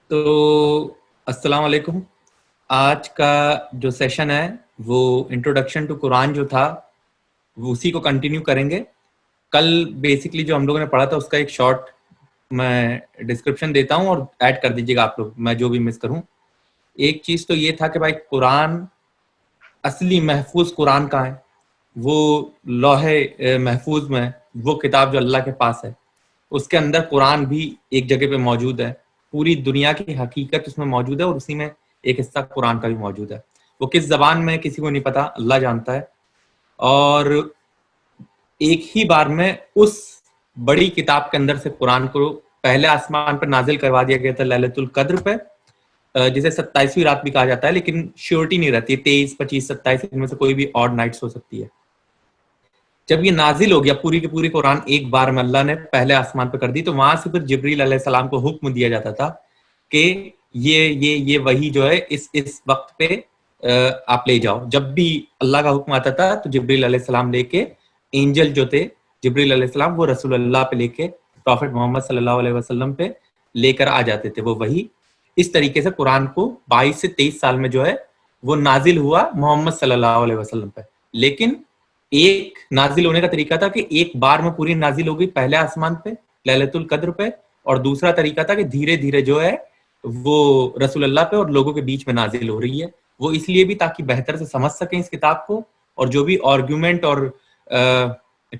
تو السلام علیکم. آج کا جو سیشن ہے وہ انٹروڈکشن ٹو قرآن جو تھا وہ اسی کو کنٹینیو کریں گے. کل بیسکلی جو ہم لوگوں نے پڑھا تھا اس کا ایک شارٹ میں ڈسکرپشن دیتا ہوں اور ایڈ کر دیجیے گا آپ لوگ، میں جو بھی مس کروں. ایک چیز تو یہ تھا کہ بھائی قرآن اصلی محفوظ قرآن کہاں ہے؟ وہ لوح محفوظ میں وہ کتاب جو اللہ کے پاس ہے اس کے اندر قرآن بھی ایک جگہ پہ موجود ہے. پوری دنیا کی حقیقت اس میں موجود ہے اور اسی میں ایک حصہ قرآن کا بھی موجود ہے. وہ کس زبان میں کسی کو نہیں پتا، اللہ جانتا ہے. اور ایک ہی بار میں اس بڑی کتاب کے اندر سے قرآن کو پہلے آسمان پر نازل کروا دیا گیا تھا لیلۃ القدر پہ، جسے 27ویں رات بھی کہا جاتا ہے، لیکن شیورٹی نہیں رہتی، 23، 25، 27 ان میں سے کوئی بھی اور نائٹس ہو سکتی ہے. جب یہ نازل ہو گیا پوری کی پوری قرآن ایک بار میں اللہ نے پہلے آسمان پہ کر دی، تو وہاں سے پھر جبریل علیہ السلام کو حکم دیا جاتا تھا کہ یہ وہی جو ہے اس وقت پہ آپ لے جاؤ. جب بھی اللہ کا حکم آتا تھا تو جبریل علیہ السلام لے کے، اینجل جو تھے جبریل علیہ السلام، وہ رسول اللہ پہ لے کے، پروفٹ محمد صلی اللہ علیہ وسلم پہ لے کر آ جاتے تھے وہ وہی. اس طریقے سے قرآن کو 22 سے 23 سال میں جو ہے وہ نازل ہوا محمد صلی اللہ علیہ وسلم پہ. لیکن ایک نازل ہونے کا طریقہ تھا کہ ایک بار میں پوری نازل ہو گئی پہلے آسمان پہ لیلۃ القدر پہ، اور دوسرا طریقہ تھا کہ دھیرے دھیرے جو ہے وہ رسول اللہ پہ اور لوگوں کے بیچ میں نازل ہو رہی ہے. وہ اس لیے بھی تاکہ بہتر سے سمجھ سکیں اس کتاب کو، اور جو بھی آرگیومنٹ اور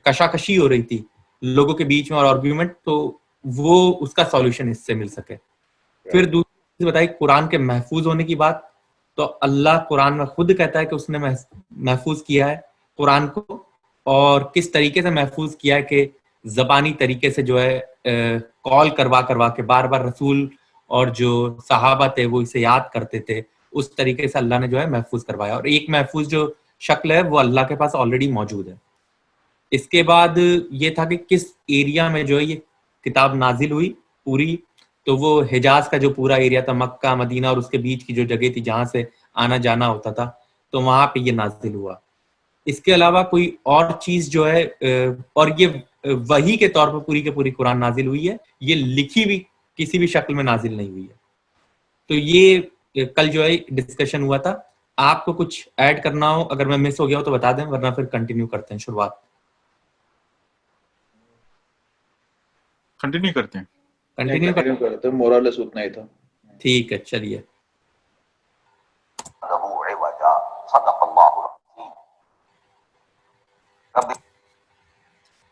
کشاکشی ہو رہی تھی لوگوں کے بیچ میں اور آرگیومنٹ، تو وہ اس کا سولوشن اس سے مل سکے. پھر دوسری چیز بتائی قرآن کے محفوظ ہونے کی بات، تو اللہ قرآن میں خود کہتا ہے کہ اس نے محفوظ کیا ہے قرآن کو، اور کس طریقے سے محفوظ کیا ہے کہ زبانی طریقے سے جو ہے کال کروا کے بار بار رسول اور جو صحابہ تھے وہ اسے یاد کرتے تھے، اس طریقے سے اللہ نے جو ہے محفوظ کروایا. اور ایک محفوظ جو شکل ہے وہ اللہ کے پاس آلریڈی موجود ہے. اس کے بعد یہ تھا کہ کس ایریا میں جو ہے یہ کتاب نازل ہوئی پوری، تو وہ حجاز کا جو پورا ایریا تھا، مکہ مدینہ اور اس کے بیچ کی جو جگہ تھی جہاں سے آنا جانا ہوتا تھا، تو وہاں پہ یہ نازل ہوا. اس کے علاوہ کوئی اور چیز جو ہے، اور یہ وحی کے طور پر پوری کے پوری قرآن نازل ہوئی ہے، یہ لکھی بھی کسی بھی شکل میں نازل نہیں ہوئی ہے. تو یہ کل جو ہے ڈسکشن ہوا تھا. آپ کو کچھ ایڈ کرنا ہو، اگر میں مس ہو گیا ہو تو بتا دیں، ورنہ پھر کنٹینیو کرتے ہیں. شروعات کنٹینیو کرتے ہیں. کنٹینیو کرتے ہیں، مورالس اتنا ہی تھا. ٹھیک ہے، چلیے.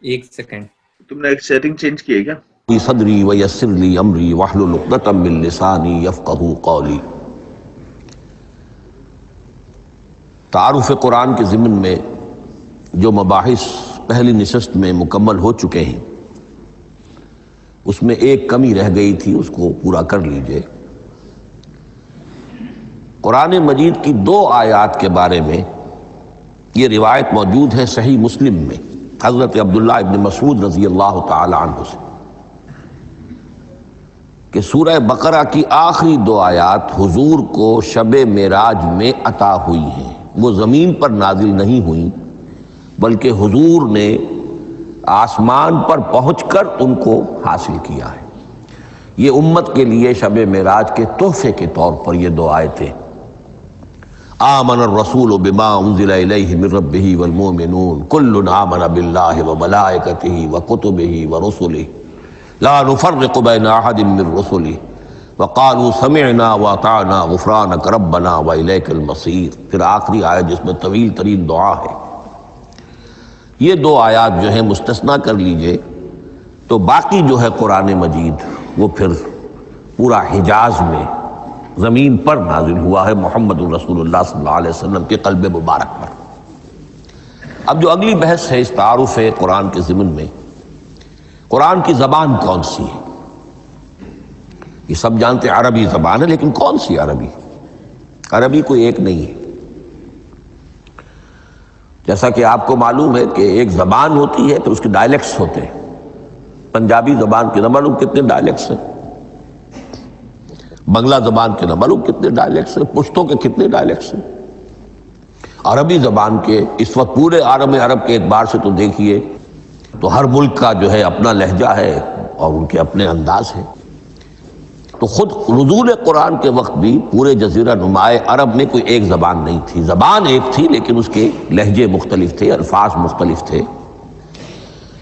ایک سیکنڈ، تم نے ایک سیٹنگ چینج کی ہے کیا؟ صدری ویسر لی امری واحلل عقدۃ من لسانی یفقہوا قولی. تعارف قرآن کے ضمن میں جو مباحث پہلی نشست میں مکمل ہو چکے ہیں، اس میں ایک کمی رہ گئی تھی، اس کو پورا کر لیجئے. قرآن مجید کی 2 آیات کے بارے میں یہ روایت موجود ہے صحیح مسلم میں حضرت عبداللہ ابن مسعود رضی اللہ تعالی عنہ سے، کہ سورہ بقرہ کی آخری 2 آیات حضور کو شب معراج میں عطا ہوئی ہیں. وہ زمین پر نازل نہیں ہوئیں، بلکہ حضور نے آسمان پر پہنچ کر ان کو حاصل کیا ہے. یہ امت کے لیے شب معراج کے تحفے کے طور پر یہ 2 آیتیں. آمن الرسول بما انزل الیہ من ربہ والمؤمنون کل آمن باللہ وملائکتہ وکتبہ ورسلہ لا نفرق بین احد من رسلہ وقالوا سمعنا واطعنا غفرانک ربنا والیک المصیر. پھر آخری آیت جس میں طویل ترین دعا ہے. یہ 2 آیات جو ہیں مستثنیٰ کر لیجئے تو باقی جو ہے قرآن مجید وہ پھر پورا حجاز میں زمین پر نازل ہوا ہے محمد رسول اللہ صلی اللہ علیہ وسلم کے قلب مبارک پر. اب جو اگلی بحث ہے اس تعارف قرآن کے ضمن میں، قرآن کی زبان کون سی ہے؟ یہ سب جانتے عربی زبان ہے، لیکن کون سی عربی؟ عربی کوئی ایک نہیں ہے. جیسا کہ آپ کو معلوم ہے کہ ایک زبان ہوتی ہے تو اس کے ڈائلیکٹس ہوتے ہیں. پنجابی زبان کے نہ معلوم کتنے ڈائلیکٹس ہیں، بنگلہ زبان کے نہ معلوم کتنے ڈائلیکٹس ہیں، پشتوں کے کتنے ڈائلیکٹس ہیں. عربی زبان کے اس وقت پورے عالم عرب کے اعتبار سے تو دیکھیے تو ہر ملک کا جو ہے اپنا لہجہ ہے اور ان کے اپنے انداز ہے. تو خود نزول قرآن کے وقت بھی پورے جزیرہ نمائے عرب میں کوئی ایک زبان نہیں تھی، زبان ایک تھی لیکن اس کے لہجے مختلف تھے، الفاظ مختلف تھے۔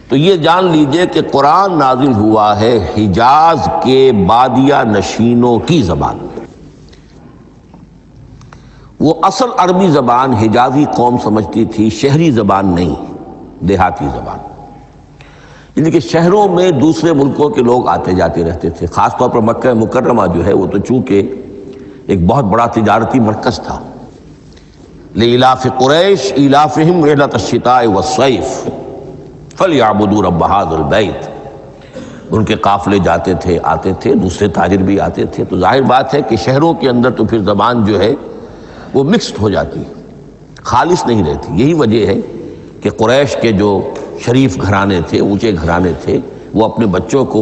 تو یہ جان لیجئے کہ قرآن نازل ہوا ہے حجاز کے بادیہ نشینوں کی زبان میں۔ وہ اصل عربی زبان حجازی قوم سمجھتی تھی، شہری زبان نہیں، دیہاتی زبان، یعنی کہ شہروں میں دوسرے ملکوں کے لوگ آتے جاتے رہتے تھے، خاص طور پر مکہ مکرمہ جو ہے وہ تو چونکہ ایک بہت بڑا تجارتی مرکز تھا۔ لإلاف قریش ایلافہم رحلۃ الشتاء والصیف فلیعبدوا رب ھذا البیت، ان کے قافلے جاتے تھے، آتے تھے، دوسرے تاجر بھی آتے تھے، تو ظاہر بات ہے کہ شہروں کے اندر تو پھر زبان جو ہے وہ مکسڈ ہو جاتی، خالص نہیں رہتی۔ یہی وجہ ہے کہ قریش کے جو شریف گھرانے تھے، اونچے گھرانے تھے، وہ اپنے بچوں کو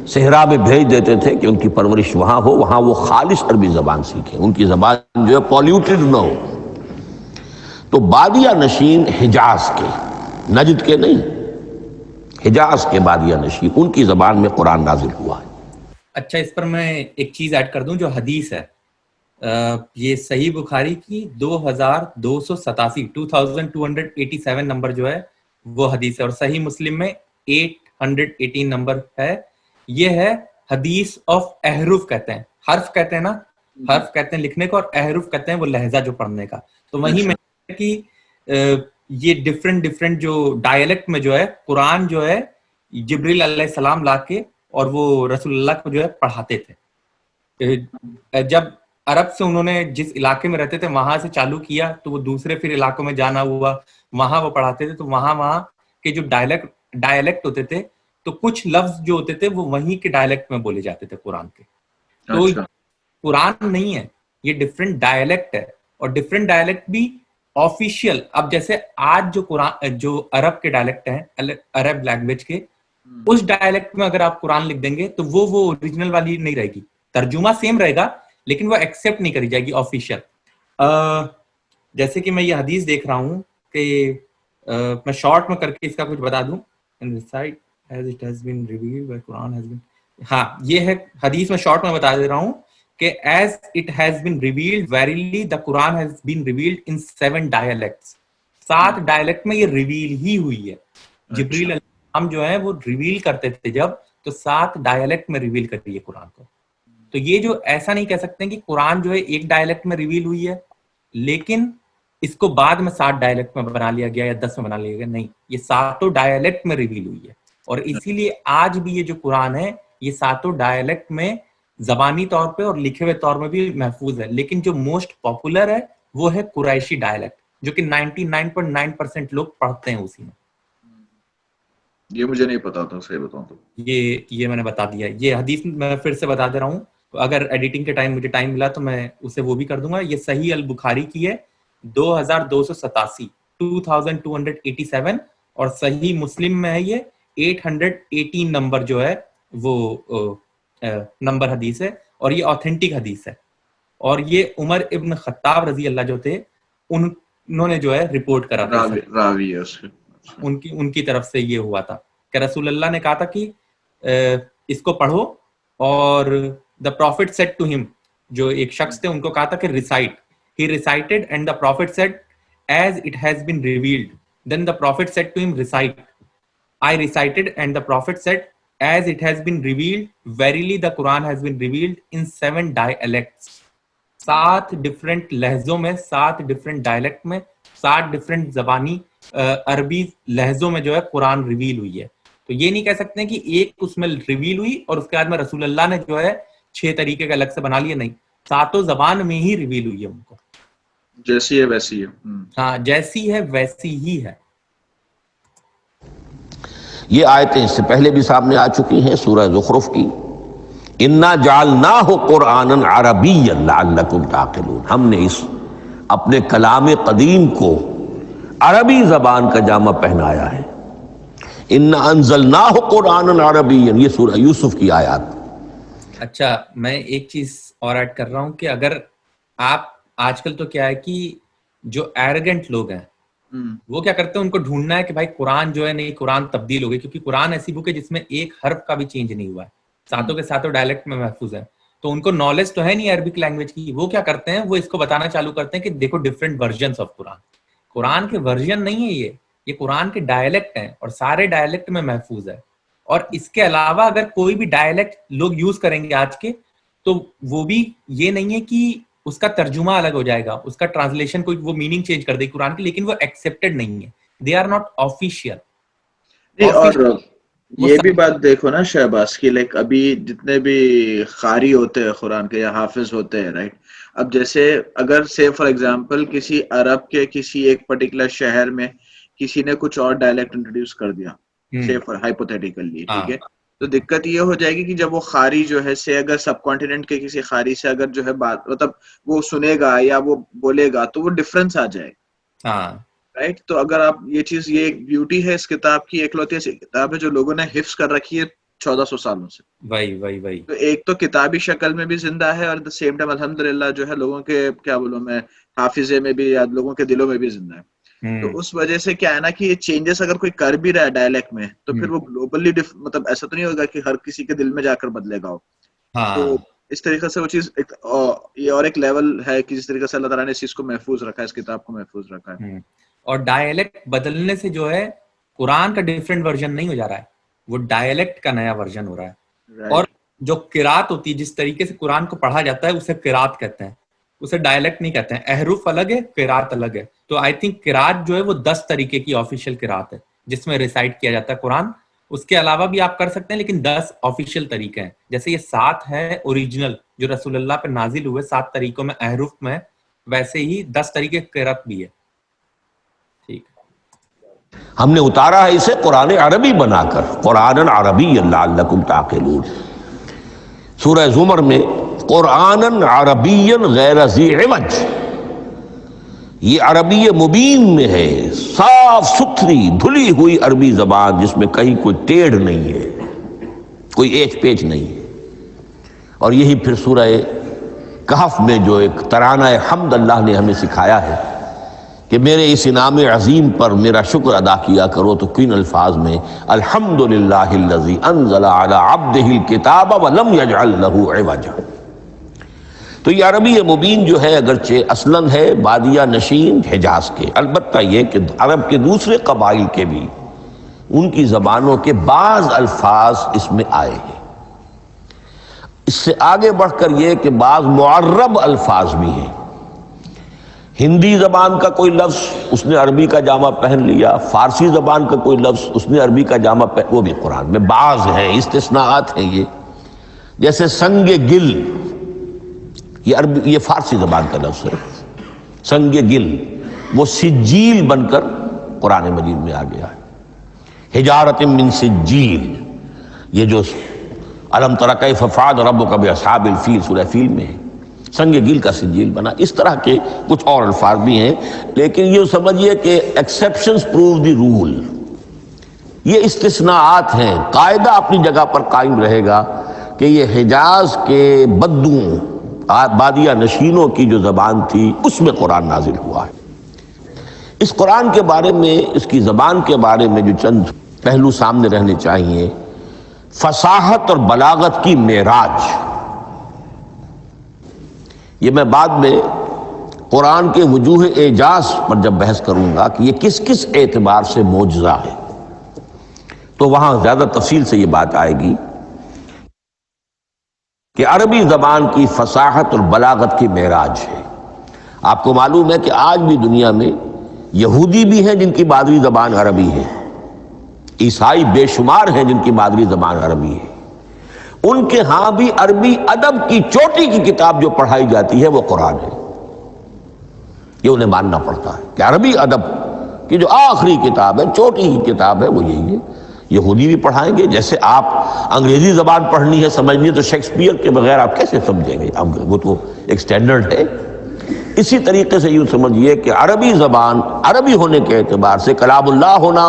صحرا میں بھیج دیتے تھے کہ ان کی پرورش وہاں ہو، وہاں وہ خالص عربی زبان سیکھیں، ان کی زبان جو ہے پولیوٹڈ نہ ہو۔ تو بادیہ نشین حجاز کے، نجد کے نہیں، حجاز کے بادیہ نشین، ان کی زبان میں قرآن نازل ہوا ہے۔ اچھا، اس پر میں ایک چیز ایڈ کر دوں جو حدیث ہے، یہ صحیح بخاری کی 2287 2287 نمبر جو ہے وہ حدیث ہے، اور صحیح مسلم میں 818 نمبر ہے۔ یہ ہے حدیث آف احرف کہتے ہیں، حرف کہتے ہیں نا، حرف کہتے ہیں لکھنے کو، اور احرف کہتے ہیں وہ لہجہ جو پڑھنے کا۔ تو وہیں میں کہ یہ ڈفرینٹ جو ڈائلیکٹ میں جو ہے قرآن جو ہے جبریل علیہ السلام لا کے اور وہ رسول اللہ کو جو ہے پڑھاتے تھے۔ جب عرب سے انہوں نے جس علاقے میں رہتے تھے وہاں سے چالو کیا تو وہ دوسرے پھر علاقوں میں جانا ہوا، وہاں وہ پڑھاتے تھے، تو وہاں کے جو ڈائلیکٹ ہوتے تھے تو کچھ لفظ جو ہوتے تھے وہ وہیں کے ڈائلیکٹ میں بولے جاتے تھے قرآن کے۔ تو قرآن نہیں ہے، یہ ڈفرینٹ ڈائلیکٹ ہے، اور ڈفرینٹ ڈائلیکٹ بھی آفیشیل۔ اب جیسے آج جو قرآن جو عرب کے ڈائلیکٹ ہیں، عرب لینگویج کے، اس ڈائلیکٹ میں اگر آپ قرآن لکھ دیں گے تو وہ اوریجنل والی نہیں رہے گی، ترجمہ سیم رہے گا لیکن وہ ایکسیپٹ نہیں کری جائے گی آفیشیل۔ جیسے کہ میں یہ حدیث دیکھ رہا ہوں کہ میں شارٹ میں کر کے اس کا کچھ بتا دوں، ہاں یہ ہے حدیث، میں شارٹ میں بتا دے رہا ہوں کہ as it has been revealed verily the Quran has been revealed in 7 dialects، 7 dialect میں یہ ریویل ہی ہوئی ہے۔ جبریل علیہ السلام جو ہیں وہ ریویل کرتے تھے جب، تو 7 ڈائلیکٹ میں ریویل کر رہی ہے قرآن کو۔ تو یہ جو ایسا نہیں کہہ سکتے کہ قرآن جو ہے ایک ڈائلیکٹ میں ریویل ہوئی ہے لیکن اس کو بعد میں 7 ڈائلیکٹ میں بنا لیا گیا یا 10 میں بنا لیا گیا، نہیں، یہ 7 ڈائلیکٹ میں ریویل ہوئی ہے، اور اسی لیے آج بھی یہ جو قرآن ہے یہ 7 ڈائلیکٹ میں زبانی طور پہ اور لکھے ہوئے طور میں بھی محفوظ ہے، لیکن جو موسٹ پاپولر ہے وہ ہے قریشی ڈائلیکٹ، جو کہ 99.9% لوگ پڑھتے ہیں اسی میں۔ یہ مجھے نہیں پتا تھا، صحیح بتاؤں تو یہ میں نے بتا دیا۔ یہ حدیث میں پھر سے بتا دے رہا ہوں، اگر ایڈیٹنگ کے ٹائم مجھے ٹائم ملا تو میں اسے وہ بھی کر دوں گا۔ یہ صحیح البخاری کی ہے 2287 2287، اور صحیح مسلم میں ہے یہ 818 نمبر جو ہے وہ نمبر حدیث ہے، اور یہ آتھینٹک حدیث ہے، اور یہ عمر ابن خطاب رضی اللہ جو تھے انہوں نے جو ہے رپورٹ کرا تھا، راوی ہے اس کے، ان کی طرف سے یہ ہوا تھا کہ رسول اللہ نے کہا تھا کہ اس کو پڑھو، اور the prophet said to him، جو ایک شخص تھے ان کو کہا تھا کہ recite، he recited and the prophet said as it has been revealed، then the prophet said to him recite، I recited and the prophet said as it has been revealed verily the Quran has been revealed in 7 dialects، 7 different لہجوں میں، 7 different dialect میں، 7 different زبانی عربی لہجوں میں جو ہے قرآن reveal ہوئی ہے۔ تو یہ نہیں کہہ سکتے کہ ایک اس میں ریویل ہوئی اور اس کے بعد میں رسول اللہ نے جو ہے 6 طریقے کا الگ سے بنا لیا، نہیں، 7 زبان میں ہی ریویل ہوئی ہے ان کو، جیسی ہے ویسی ہے۔ ہاں جیسی ہے ویسی ہی ہے۔ یہ آیتیں اس سے پہلے بھی سامنے آ چکی ہیں سورہ زخرف کی، انا جعلناہ قرآنا عربیا لعلکم تعقلون، ہم نے اس اپنے کلام قدیم کو عربی زبان کا جامہ پہنایا ہے۔ انا انزلناہ قرآنا عربیا، یہ سورہ یوسف کی آیات۔ اچھا، میں ایک چیز اور ایڈ کر رہا ہوں کہ اگر آپ آج کل تو کیا ہے کہ جو ایروگنٹ لوگ ہیں وہ کیا کرتے ہیں، ان کو ڈھونڈنا ہے کہ بھائی قرآن جو ہے نہیں، قرآن تبدیل ہو گئی، کیونکہ قرآن ایسی بک ہے جس میں ایک حرف کا بھی چینج نہیں ہوا ہے، 7 کے 7 ڈائلیکٹ میں محفوظ ہے۔ تو ان کو نالج تو ہے نہیں عربک لینگویج کی. وہ کیا کرتے ہیں, وہ اس کو بتانا چالو کرتے ہیں کہ دیکھو ڈفرینٹ ورژنس آف قرآن. قرآن کے ورژن نہیں ہے یہ قرآن کے ڈائلیکٹ ہیں اور سارے ڈائلیکٹ میں محفوظ ہے. اور اس کے علاوہ اگر کوئی بھی ڈائلیکٹ لوگ یوز کریں گے آج کے, تو وہ بھی یہ نہیں ہے کہ اس کا ترجمہ الگ ہو جائے گا, اس کا ٹرانسلیشن کوئی وہ میننگ چینج کر دے قرآن کی, لیکن وہ ایکسیپٹڈ نہیں ہے. They are not official. اور یہ بھی بات دیکھو نا شہباز کی, لائک ابھی جتنے بھی قاری ہوتے ہیں قرآن کے یا حافظ ہوتے ہیں, رائٹ, اب جیسے اگر سے فار ایگزامپل کسی عرب کے کسی ایک پرٹیکولر شہر میں کسی نے کچھ اور ڈائلیکٹ انٹروڈیوس کر دیا, سے فار ہائپوتھیٹیکلی, ٹھیک ہے, تو دقت یہ ہو جائے گی کہ جب وہ قاری جو ہے سے اگر سب کانٹیننٹ کے کسی قاری سے اگر جو ہے بات مطلب وہ سنے گا یا وہ بولے گا تو وہ ڈفرنس آ جائے, رائٹ. تو اگر آپ یہ چیز, یہ ایک بیوٹی ہے اس کتاب کی, ایک لوتی ایسی کتاب ہے جو لوگوں نے حفظ کر رکھی ہے 1400 سالوں سے. وہی تو ایک تو کتابی شکل میں بھی زندہ ہے اور سیم ٹائم الحمدللہ جو ہے لوگوں کے کیا بولوں میں حافظے میں بھی یا لوگوں کے دلوں میں بھی زندہ ہے. تو اس وجہ سے کیا ہے نا کہ یہ چینجز اگر کوئی کر بھی رہا ہے ڈائلیکٹ میں تو پھر وہ گلوبلی مطلب ایسا تو نہیں ہوگا کہ ہر کسی کے دل میں جا کر بدلے گا. تو اس طریقے سے وہ چیز یہ اور ایک لیول ہے کہ جس طریقے سے اللہ تعالیٰ نے اس چیز کو محفوظ رکھا ہے, اس کتاب کو محفوظ رکھا ہے. اور ڈائلیکٹ بدلنے سے جو ہے قرآن کا ڈفرینٹ ورژن نہیں ہو جا رہا ہے, وہ ڈائلیکٹ کا نیا ورژن ہو رہا ہے. اور جو قرات ہوتی ہے, جس طریقے سے قرآن کو پڑھا جاتا ہے اسے قرات کہتے ہیں, اسے ڈائلیکٹ نہیں کہتے ہیں. احرف الگ ہے, قرات الگ ہے. تو آئی تھنک قرات جو ہے وہ 10 طریقے کی آفیشیل قرات ہے جس میں ریسائٹ کیا جاتا ہے قرآن. اس کے علاوہ بھی آپ کر سکتے ہیں, لیکن 10 آفیشیل طریقے ہیں. جیسے یہ 7 ہے اوریجنل جو رسول اللہ پہ نازل ہوئے 7 طریقوں میں احرف میں, ویسے ہی 10 طریقے قرات بھی ہے. ہم نے اتارا ہے اسے قرآن عربی بنا کر, قرآن عربی لعلکم تعقلون. سورہ زمر میں قرآن عربی غیر ذی عوج, یہ عربی مبین میں ہے, صاف ستھری دھلی ہوئی عربی زبان جس میں کہیں کوئی ٹیڑھ نہیں ہے, کوئی ایچ پیچ نہیں ہے. اور یہی پھر سورہ کہف میں جو ایک ترانہ حمد اللہ نے ہمیں سکھایا ہے کہ میرے اس انعام عظیم پر میرا شکر ادا کیا کرو, تو کن الفاظ میں الحمدللہ الذی انزل علی عبدہ الکتاب ولم یجعل لہ عوجا. تو یہ عربی مبین جو ہے اگرچہ اصلاً ہے بادیہ نشین حجاز کے, البتہ یہ کہ عرب کے دوسرے قبائل کے بھی ان کی زبانوں کے بعض الفاظ اس میں آئے ہیں. اس سے آگے بڑھ کر یہ کہ بعض معرب الفاظ بھی ہیں. ہندی زبان کا کوئی لفظ اس نے عربی کا جامہ پہن لیا, فارسی زبان کا کوئی لفظ اس نے عربی کا جامہ پہن, وہ بھی قرآن میں بعض ہیں, استثناءات ہیں یہ. جیسے سنگ گل, یہ فارسی زبان کا لفظ ہے. سنگ گل وہ سجیل بن کر قرآن مجید میں آ گیا ہے. حجارت من سجیل, یہ جو الم تر کیف فعل ربک باصحاب الفیل سورہ فیل میں ہے, سنگ گل کا سجیل بنا. اس طرح کے کچھ اور الفاظ بھی ہیں, لیکن یہ سمجھیے کہ ایکسیپشنز پروو دی رول. یہ استثناءات ہیں, قاعدہ اپنی جگہ پر قائم رہے گا کہ یہ حجاز کے بدوؤں بادیہ نشینوں کی جو زبان تھی اس میں قرآن نازل ہوا ہے. اس قرآن کے بارے میں, اس کی زبان کے بارے میں جو چند پہلو سامنے رہنے چاہیے. فصاحت اور بلاغت کی معراج, یہ میں بعد میں قرآن کے وجوہ اعجاز پر جب بحث کروں گا کہ یہ کس کس اعتبار سے معجزہ ہے, تو وہاں زیادہ تفصیل سے یہ بات آئے گی کہ عربی زبان کی فصاحت اور بلاغت کی معراج ہے. آپ کو معلوم ہے کہ آج بھی دنیا میں یہودی بھی ہیں جن کی مادری زبان عربی ہے, عیسائی بے شمار ہیں جن کی مادری زبان عربی ہے. ان کے ہاں بھی عربی ادب کی چوٹی کی کتاب جو پڑھائی جاتی ہے وہ قرآن ہے. یہ انہیں ماننا پڑتا ہے کہ عربی ادب کی جو آخری کتاب ہے, چوٹی کی کتاب ہے, وہ یہی ہے. یہودی بھی پڑھائیں گے. جیسے آپ انگریزی زبان پڑھنی ہے, سمجھنی ہے, تو شیکسپیئر کے بغیر آپ کیسے سمجھیں گے, وہ تو ایک سٹینڈرڈ ہے. اسی طریقے سے یوں سمجھیے کہ عربی زبان عربی ہونے کے اعتبار سے کلام اللہ ہونا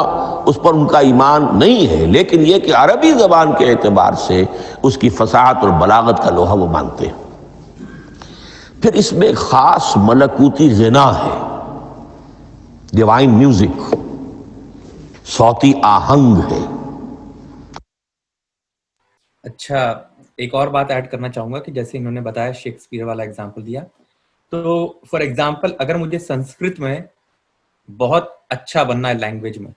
اس پر ان کا ایمان نہیں ہے, لیکن یہ کہ عربی زبان کے اعتبار سے اس کی فصاحت اور بلاغت کا لوہا وہ مانتے ہیں. پھر اس میں ایک خاص ملکوتی غنا ہے, ڈیوائن میوزک, صوتی آہنگ ہے. اچھا, ایک اور بات ایڈ کرنا چاہوں گا کہ جیسے انہوں نے بتایا شیکسپیئر والا ایگزامپل دیا, تو فار ایگزامپل اگر مجھے سنسکرت میں بہت اچھا بننا ہے لینگویج میں,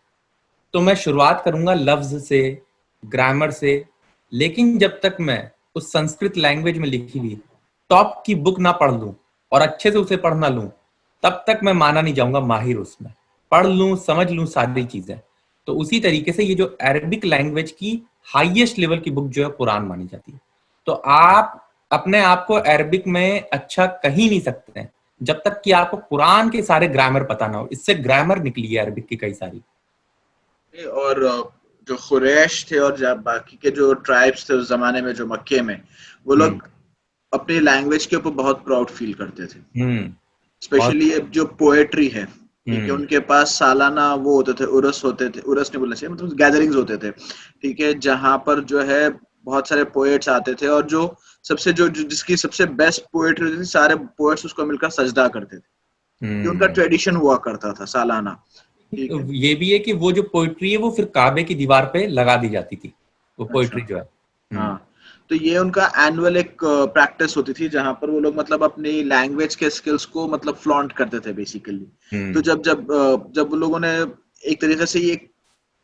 تو میں شروعات کروں گا لفظ سے, گرامر سے, لیکن جب تک میں اس سنسکرت لینگویج میں لکھی ہوئی ٹاپ کی بک نہ پڑھ لوں اور اچھے سے اسے پڑھنا لوں, تب تک میں مانا نہیں جاؤں گا ماہر اس میں. پڑھ لوں, سمجھ لوں ساری چیزیں. تو اسی طریقے سے یہ جو عربک لینگویج کی ہائیسٹ لیول کی بک جو ہے قرآن مانی جاتی ہے. تو آپ اپنے آپ کو عربک میں اچھا کہیں نہیں سکتے ہیں جب تک کہ آپ کو قرآن کے سارے گرامر پتہ نہ ہو. اس سے گرامر نکلی ہے عربک کی کئی ساری. اور جو قریش تھے اور باقی کے جو ٹرائبس تھے اس زمانے میں جو مکے میں, وہ لوگ اپنی لینگویج کے اوپر بہت پراؤڈ فیل کرتے تھے. اسپیشلی جو پوئٹری ہے, ٹھیک ہے, ان کے پاس سالانہ وہ ہوتے تھے, عرس ہوتے تھے, عرس نہیں بولنا چاہیے, مطلب گیدرنگز ہوتے تھے, ٹھیک ہے, جہاں پر جو ہے بہت سارے پوئٹس آتے تھے, اور جو سب سے جو جس کی سب سے بیسٹ پوئٹری ہوتی تھی, سارے پوئٹس اس کو مل کر سجدہ کرتے تھے. یہ ان کا ٹریڈیشن ہوا کرتا تھا سالانہ. یہ بھی ہے کہ وہ جو پوئٹری ہے وہ پھر کعبے کی دیوار پہ لگا دی جاتی تھی, وہ پوئٹری جو ہے. ہاں, تو یہ ان کا اینوئل ایک پریکٹس ہوتی تھی جہاں پر وہ لوگ مطلب اپنی لینگویج کے اسکلس کو مطلب فلانٹ کرتے تھے بیسیکلی. تو جب لوگوں نے ایک طریقے سے یہ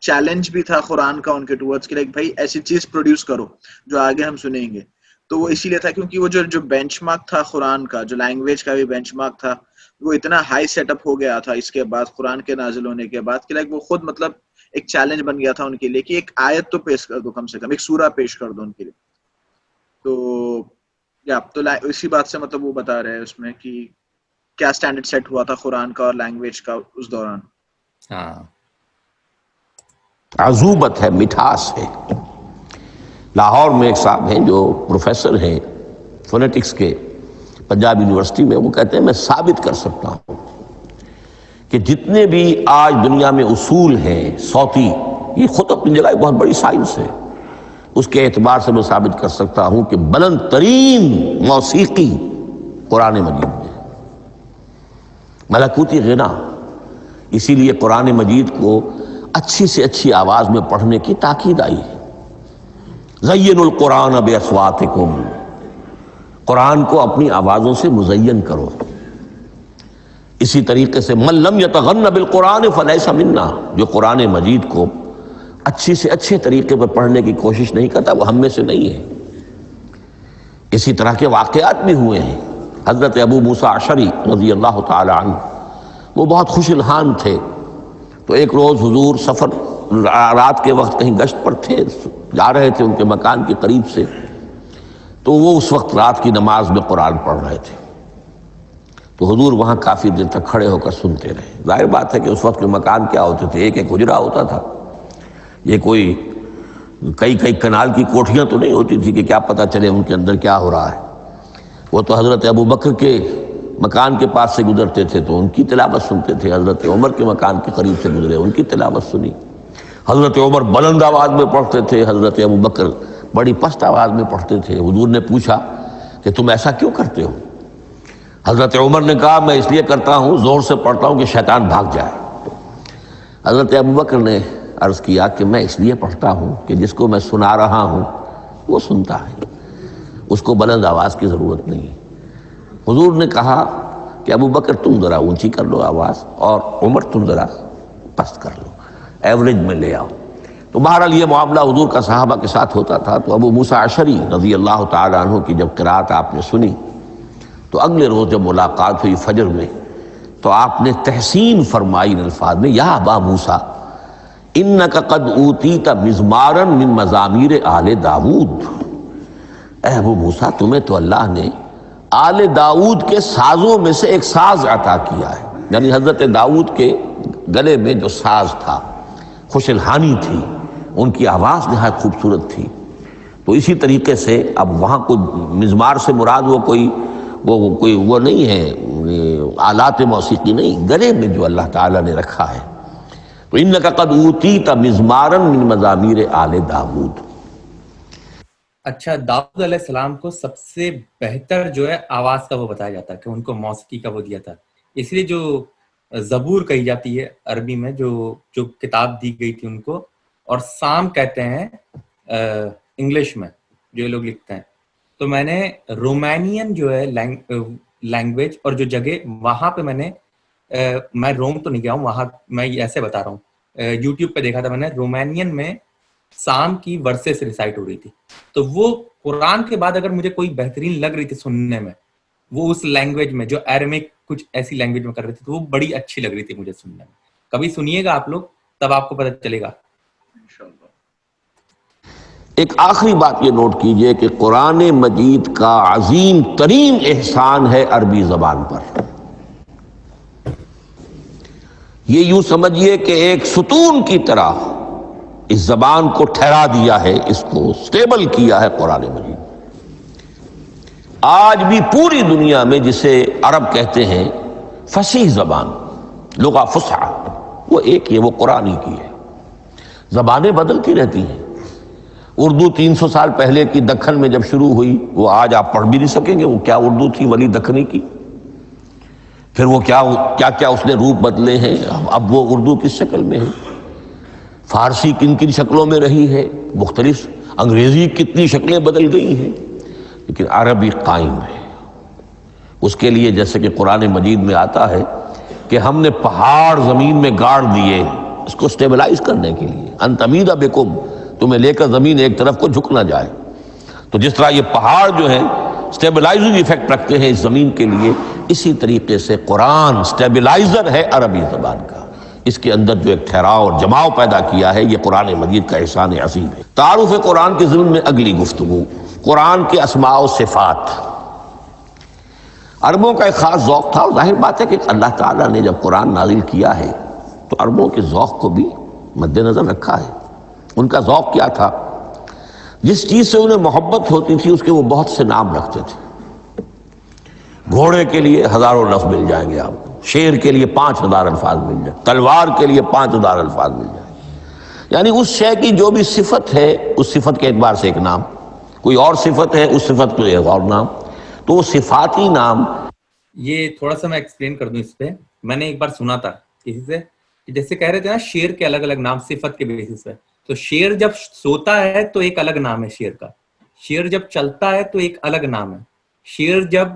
چیلنج بھی تھا قرآن کا ان کے ٹورڈز کے لیے, بھائی ایسی چیز پروڈیوس کرو جو آگے ہم سنیں گے. تو وہ اسی لیے تھا کیونکہ وہ جو بینچ مارک تھا قرآن کا, جو لینگویج کا بھی بینچ مارک تھا, وہ اتنا ہائی سیٹ اپ ہو گیا تھا اس کے بعد, قرآن کے نازل ہونے کے بعد, کہ لائک وہ خود مطلب ایک چیلنج بن گیا تھا ان کے لیے کہ ایک آیت تو پیش کر دو, کم سے کم ایک سورہ پیش کر دو ان کے لیے. تو اسی بات سے مطلب وہ بتا رہے ہیں اس میں کہ کیا سٹینڈرڈ سیٹ ہوا تھا قرآن کا اور لینگویج کا اس دوران. ہاں, عذوبت ہے, مٹھاس ہے. لاہور میں ایک صاحب ہیں جو پروفیسر ہیں فونیٹکس کے پنجاب یونیورسٹی میں, وہ کہتے ہیں میں ثابت کر سکتا ہوں کہ جتنے بھی آج دنیا میں اصول ہیں صوتی, یہ خود اپنی جگہ ایک بہت بڑی سائنس ہے, اس کے اعتبار سے میں ثابت کر سکتا ہوں کہ بلند ترین موسیقی قرآن مجید میں, ملکوتی غنا. اسی لیے قرآن مجید کو اچھی سے اچھی آواز میں پڑھنے کی تاکید آئی ہے. زین القرآن باصواتکم, قرآن کو اپنی آوازوں سے مزین کرو. اسی طریقے سے من لم یتغن بالقرآن فلیس منا, جو قرآن مجید کو اچھی سے اچھے طریقے پر پڑھنے کی کوشش نہیں کرتا وہ ہم میں سے نہیں ہے. اسی طرح کے واقعات بھی ہوئے ہیں. حضرت ابو موسیٰ اشعری رضی اللہ تعالی عنہ, وہ بہت خوش الحان تھے. تو ایک روز حضور سفر رات کے وقت کہیں گشت پر تھے, جا رہے تھے ان کے مکان کے قریب سے, تو وہ اس وقت رات کی نماز میں قرآن پڑھ رہے تھے. تو حضور وہاں کافی دیر تک کھڑے ہو کر سنتے رہے. ظاہر بات ہے کہ اس وقت کے مکان کیا ہوتے تھے, ایک ایک حجرہ ہوتا تھا, یہ کوئی کئی کنال کی کوٹھیاں تو نہیں ہوتی تھی کہ کیا پتہ چلے ان کے اندر کیا ہو رہا ہے. وہ تو حضرت ابو بکر کے مکان کے پاس سے گزرتے تھے تو ان کی تلاوت سنتے تھے, حضرت عمر کے مکان کے قریب سے گزرے ان کی تلاوت سنی. حضرت عمر بلند آواز میں پڑھتے تھے, حضرت ابو بکر بڑی پست آواز میں پڑھتے تھے. حضور نے پوچھا کہ تم ایسا کیوں کرتے ہو؟ حضرت عمر نے کہا میں اس لیے کرتا ہوں, زور سے پڑھتا ہوں کہ شیطان بھاگ جائے. حضرت ابو بکر نے عرض کیا کہ میں اس لیے پڑھتا ہوں کہ جس کو میں سنا رہا ہوں وہ سنتا ہے, اس کو بلند آواز کی ضرورت نہیں. حضور نے کہا کہ ابو بکر تم ذرا اونچی کر لو آواز, اور عمر تم ذرا پست کر لو, ایوریج میں لے آؤ. تو بہرحال یہ معاملہ حضور کا صحابہ کے ساتھ ہوتا تھا. تو ابو موسیٰ اشعری رضی اللہ تعالی عنہ کی جب قرات آپ نے سنی, تو اگلے روز جب ملاقات ہوئی فجر میں, تو آپ نے تحسین فرمائی ان الفاظ میں, یا ابا موسیٰ انک قد اوتیت مزمارا من مزامیر آل داود. اے ابو موسیٰ تمہیں تو اللہ نے آل داؤد کے سازوں میں سے ایک ساز عطا کیا ہے. یعنی حضرت داؤد کے گلے میں جو ساز تھا, خوش الحانی تھی, ان کی آواز نہایت خوبصورت تھی. تو اسی طریقے سے اب وہاں کوئی مزمار سے مراد وہ نہیں ہے آلات موسیقی نہیں, گلے میں جو اللہ تعالیٰ نے رکھا ہے. تو انک قد اوتیت مزمارا من مزامیر آل داود. اچھا, داؤد علیہ السلام کو سب سے بہتر جو ہے آواز کا وہ بتایا جاتا ہے کہ ان کو موسیقی کا وہ دیا تھا. اس لیے جو زبور کہی جاتی ہے عربی میں, جو کتاب دی گئی تھی ان کو, اور سام کہتے ہیں انگلش میں, جو یہ لوگ لکھتے ہیں. تو میں نے رومانین جو ہے لینگویج اور جو جگہ وہاں پہ میں روم تو نہیں گیا ہوں وہاں, میں ایسے بتا رہا ہوں, یوٹیوب پہ دیکھا تھا میں نے, رومانین میں سام کی ورسز ریسائٹ ہو رہی تھی. تو وہ قرآن کے بعد اگر مجھے کوئی بہترین لگ رہی تھی سننے میں, وہ اس لینگویج میں جو ایرمک کچھ ایسی لینگویج میں کر رہی تھی, تو وہ بڑی اچھی لگ رہی تھی مجھے سننے میں. کبھی سنیے گا آپ لوگ, تب آپ کو پتہ چلے گا. ایک آخری بات یہ نوٹ کیجئے کہ قرآن مجید کا عظیم ترین احسان ہے عربی زبان پر. یہ یوں سمجھیے کہ ایک ستون کی طرح اس زبان کو ٹھہرا دیا ہے, اس کو سٹیبل کیا ہے قرآن مجید. آج بھی پوری دنیا میں جسے عرب کہتے ہیں فصیح زبان, لغہ فصحی, وہ ایک ہے, وہ قرآن ہی کی ہے. زبانیں بدلتی رہتی ہیں. اردو 300 سال پہلے کی دکن میں جب شروع ہوئی, وہ آج آپ پڑھ بھی نہیں سکیں گے وہ کیا اردو تھی ولی دکنی کی. پھر وہ کیا کیا اس نے روپ بدلے ہیں, اب وہ اردو کس شکل میں ہے, فارسی کن کن شکلوں میں رہی ہے, مختلف, انگریزی کتنی شکلیں بدل گئی ہیں, لیکن عربی قائم ہے. اس کے لیے جیسے کہ قرآن مجید میں آتا ہے کہ ہم نے پہاڑ زمین میں گاڑ دیے اس کو سٹیبلائز کرنے کے لیے, ان تمید بکم, تمہیں لے کر زمین ایک طرف کو جھک نہ جائے. تو جس طرح یہ پہاڑ جو ہیں سٹیبلائزنگ ایفیکٹ رکھتے ہیں اس زمین کے لیے, اسی طریقے سے قرآن سٹیبلائزر ہے عربی زبان کا. اس کے اندر جو ایک ٹھہراؤ اور جماؤ پیدا کیا ہے, یہ قرآن مجید کا احسان عظیم ہے. تعارف قرآن کے ضمن میں اگلی گفتگو, قرآن کے اسماء و صفات. عربوں کا ایک خاص ذوق تھا, اور ظاہر بات ہے کہ اللہ تعالیٰ نے جب قرآن نازل کیا ہے تو عربوں کے ذوق کو بھی مد نظر رکھا ہے. ان کا ذوق کیا تھا, جس چیز سے انہیں محبت ہوتی تھی اس کے وہ بہت سے نام رکھتے تھے. گھوڑے کے لیے ہزاروں لفظ مل جائیں گے آپ کو, شیر کے لیے 5000 الفاظ مل جائیں, تلوار کے لیے 5000 الفاظ مل جائیں. یعنی اس شے کی جو بھی صفت ہے اس صفت کے اعتبار سے ایک نام, کوئی اور صفت ہے اس صفت کو ایک اور نام. تو وہ صفاتی نام. یہ تھوڑا سا میں ایکسپلین کر دوں اس پہ. میں نے ایک بار سنا تھا کسی سے, جیسے کہہ رہے تھے نا شیر کے الگ الگ نام صفت کے بیسس پہ, تو شیر جب سوتا ہے تو ایک الگ نام ہے شیر کا, شیر جب چلتا ہے تو ایک الگ نام ہے, شیر جب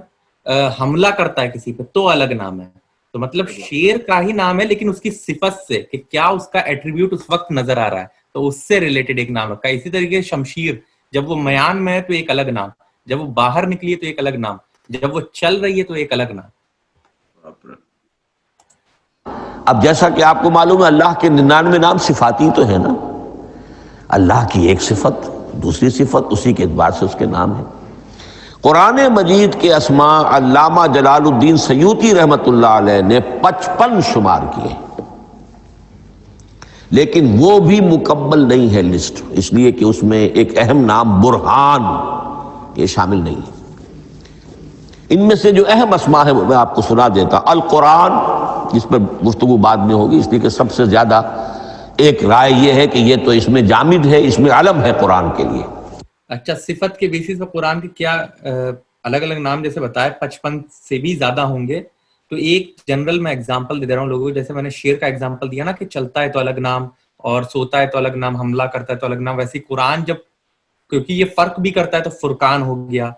حملہ کرتا ہے کسی پہ تو الگ نام ہے. تو مطلب شیر کا ہی نام ہے لیکن اس کی صفت سے کہ کیا اس کا ایٹریبیوٹ اس وقت نظر آ رہا ہے تو اس سے ریلیٹڈ ایک نام رکھا ہے. اسی طریقے شمشیر جب وہ میان میں ہے تو ایک الگ نام, جب وہ باہر نکلی ہے تو ایک الگ نام, جب وہ چل رہی ہے تو ایک الگ نام. اب جیسا کہ آپ کو معلوم ہے اللہ کے 99 نام صفاتی تو ہے نا, اللہ کی ایک صفت دوسری صفت اسی کے اعتبار سے اس کے نام ہیں. قرآن مجید کے اسماء علامہ جلال الدین سیوطی رحمۃ اللہ علیہ نے 55 شمار کیے, لیکن وہ بھی مکمل نہیں ہے لسٹ, اس لیے کہ اس میں ایک اہم نام برہان یہ شامل نہیں ہے. ان میں سے جو اہم اسماء ہے وہ میں آپ کو سنا دیتا. القرآن, جس پر گفتگو بعد میں ہوگی, اس لیے کہ سب سے زیادہ ایک رائے یہ ہے کہ یہ تو اس میں جامد ہے, اس میں علم ہے قرآن کے لیے. اچھا, صفت کے بیسس پر قرآن کے کیا الگ الگ نام جیسے بتایا 55 سے بھی زیادہ ہوں گے. تو ایک جنرل میں اگزامپل دے رہا ہوں لوگوں کو, جیسے میں نے شیر کا اگزامپل دیا نا کہ چلتا ہے تو الگ نام, اور سوتا ہے تو الگ نام, حملہ کرتا ہے تو الگ نام. ویسے قرآن جب, کیونکہ یہ فرق بھی کرتا ہے تو فرقان ہو گیا,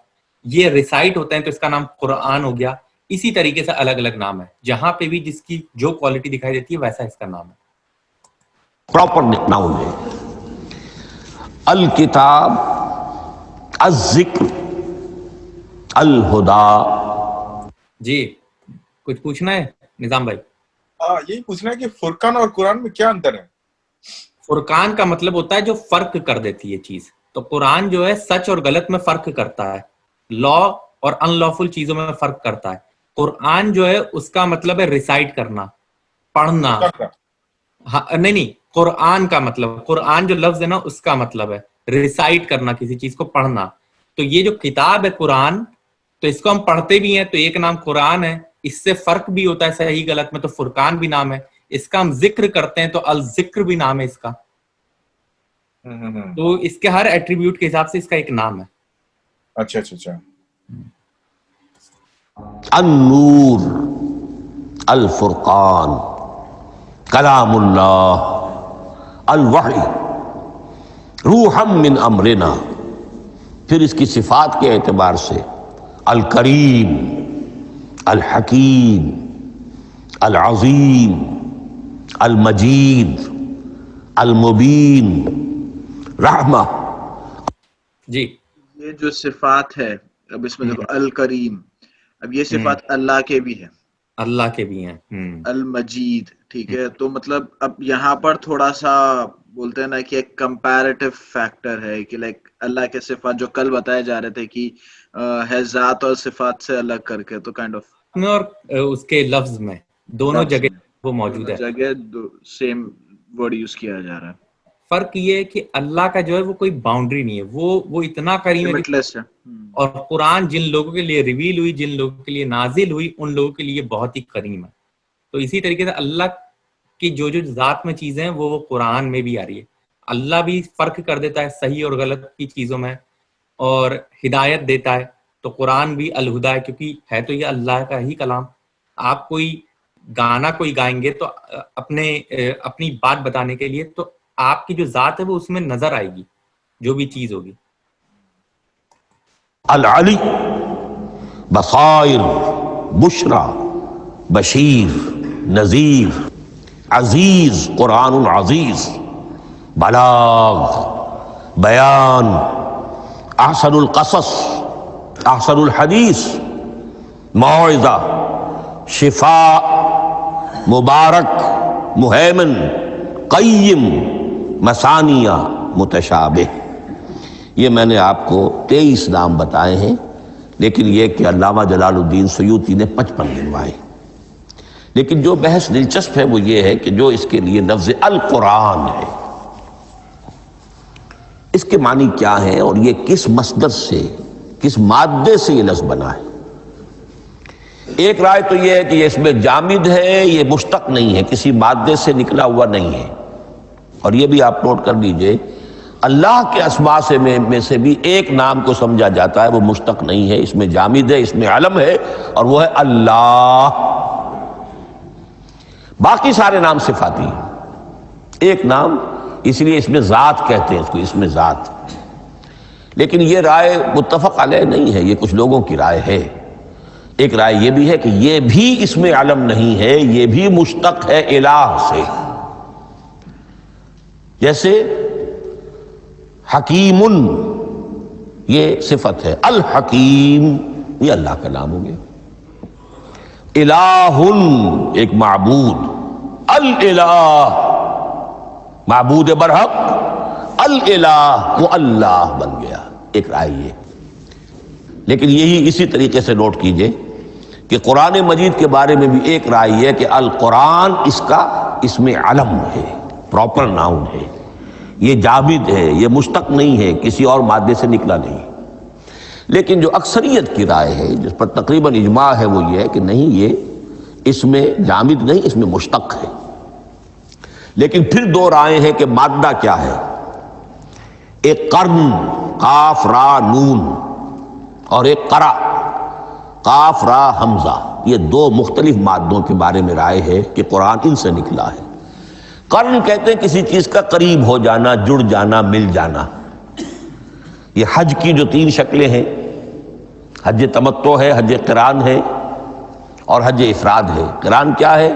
یہ ریسائٹ ہوتے ہیں تو اس کا نام قرآن ہو گیا. اسی طریقے سے الگ الگ نام ہے, جہاں پہ بھی جس کی جو کوالٹی دکھائی دیتی ہے ویسا اس کا نام ہے. پراپر ناؤن ہے. الکتاب, الذکر, الہدا. جی کچھ پوچھنا ہے نظام بھائی؟ یہی پوچھنا ہے کہ فرقان اور قرآن میں کیا انتر ہے؟ فرقان کا مطلب ہوتا ہے جو فرق کر دیتی ہے چیز. تو قرآن جو ہے سچ اور غلط میں فرق کرتا ہے, لا اور ان لافل چیزوں میں فرق کرتا ہے. قرآن جو ہے اس کا مطلب ہے ریسائٹ کرنا, پڑھنا. نہیں, قرآن کا مطلب, قرآن جو لفظ ہے نا اس کا مطلب ہے ریسائٹ کرنا, کسی چیز کو پڑھنا. تو یہ جو کتاب ہے قرآن, تو اس کو ہم پڑھتے بھی ہیں تو ایک نام قرآن ہے, اس سے فرق بھی ہوتا ہے صحیح غلط میں تو فرقان بھی نام ہے. اس کا ہم ذکر کرتے ہیں تو الذکر بھی نام ہے اس کا. تو اس کے ہر ایٹریبیوٹ کے حساب سے اس کا ایک نام ہے. اچھا اچھا اچھا. النور, الفرقان, کلام اللہ, الوحی, روحا من امرنا. پھر اس کی صفات کے اعتبار سے الکریم، الحکیم، العظیم، المجید، المبین، رحمہ. جی یہ جو صفات ہے اب اس میں دیکھو الکریم، اب یہ صفات اللہ کے بھی ہے، اللہ کے بھی ہیں. المجید، ٹھیک ہے. تو مطلب اب یہاں پر تھوڑا سا بولتے ہیں نا کہ ایک کمپیریٹیو فیکٹر ہے کہ لائک اللہ کے صفات جو کل بتائے جا رہے تھے کہ ہے ذات اور صفات سے الگ کر کے، تو کائنڈ آف میں اور اس کے لفظ میں دونوں جگہ وہ موجود ہے، جگہ سیم ورڈ یوز کیا جا رہا ہے. فرق یہ ہے کہ اللہ کا جو ہے وہ کوئی باؤنڈری نہیں ہے، وہ اتنا کریم ہے. لمیٹلیس ہے. اور قرآن جن لوگوں کے لیے ریویل ہوئی، جن لوگوں کے لیے نازل ہوئی، ان لوگوں کے لیے بہت ہی کریم ہے. تو اسی طریقے سے اللہ کی جو ذات میں چیزیں ہیں وہ قرآن میں بھی آ رہی ہے. اللہ بھی فرق کر دیتا ہے صحیح اور غلط کی چیزوں میں اور ہدایت دیتا ہے. تو قرآن بھی الہدا ہے، کیونکہ ہے تو یہ اللہ کا ہی کلام. آپ کوئی گانا کوئی گائیں گے تو اپنی بات بتانے کے لیے، تو آپ کی جو ذات ہے وہ اس میں نظر آئے گی جو بھی چیز ہوگی. العلی، بصائر، بشرا، بشیر، نذیر، عزیز، قرآن العزیز، بلاغ، بیان، احسن القصص، احسن الحدیث، موعظہ، شفاء، مبارک، مہیمن، قیم، مثانیہ، متشابہ. یہ میں نے آپ کو 23 نام بتائے ہیں، لیکن یہ کہ علامہ جلال الدین سیوطی نے 55 گنوائے. لیکن جو بحث دلچسپ ہے وہ یہ ہے کہ جو اس کے لیے لفظ القرآن ہے، اس کے معنی کیا ہے اور یہ کس مصدر سے، کس مادے سے یہ لفظ بنا ہے. ایک رائے تو یہ ہے کہ یہ اس میں جامد ہے، یہ مشتق نہیں ہے، کسی مادے سے نکلا ہوا نہیں ہے. اور یہ بھی آپ نوٹ کر لیجئے، اللہ کے اسماء میں سے بھی ایک نام کو سمجھا جاتا ہے وہ مشتق نہیں ہے، اس میں جامد ہے، اس میں علم ہے، اور وہ ہے اللہ. باقی سارے نام صفاتی ہیں. ایک نام اس لیے اس میں ذات کہتے ہیں اس کو، اس میں ذات. لیکن یہ رائے متفق علیہ نہیں ہے، یہ کچھ لوگوں کی رائے ہے. ایک رائے یہ بھی ہے کہ یہ بھی اس میں علم نہیں ہے، یہ بھی مشتق ہے الہ سے. جیسے حکیم، یہ صفت ہے، الحکیم یہ اللہ کا نام ہو گیا. الہ ایک معبود، الالہ معبود برحق، الالہ وہ اللہ بن گیا. ایک رائے یہ. لیکن یہی اسی طریقے سے نوٹ کیجئے کہ قرآن مجید کے بارے میں بھی ایک رائے یہ ہے کہ القرآن اس میں علم ہے، پراپر ناؤن ہے، یہ جامد ہے، یہ مشتق نہیں ہے، کسی اور مادے سے نکلا نہیں. لیکن جو اکثریت کی رائے ہے جس پر تقریباً اجماع ہے وہ یہ ہے کہ نہیں، یہ اس میں جامد نہیں، اس میں مشتق ہے. لیکن پھر دو رائے ہیں کہ مادہ کیا ہے. ایک قرن، قاف را نون، اور ایک قرا، قاف را حمزہ. یہ دو مختلف مادوں کے بارے میں رائے ہے کہ قرآن ان سے نکلا ہے. قرن کہتے ہیں کسی چیز کا قریب ہو جانا، جڑ جانا، مل جانا. یہ حج کی جو 3 شکلیں ہیں، حج تمتع ہے، حج قران ہے، اور حج افراد ہے. قران کیا ہے؟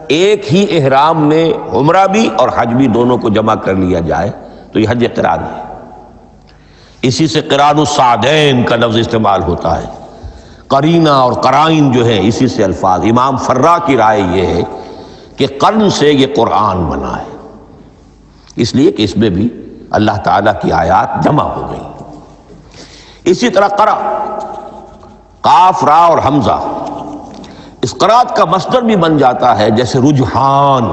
ایک ہی احرام میں عمرہ بھی اور حج بھی دونوں کو جمع کر لیا جائے تو یہ حج قران ہے. اسی سے قران الصعدین کا لفظ استعمال ہوتا ہے. قرینہ اور قرائن جو ہے اسی سے الفاظ. امام فرا کی رائے یہ ہے کہ قرن سے یہ قرآن بنا ہے، اس لیے کہ اس میں بھی اللہ تعالیٰ کی آیات جمع ہو گئی. اسی طرح قرأ، قاف را اور حمزہ، اس قرات کا مصدر بھی بن جاتا ہے، جیسے رجحان،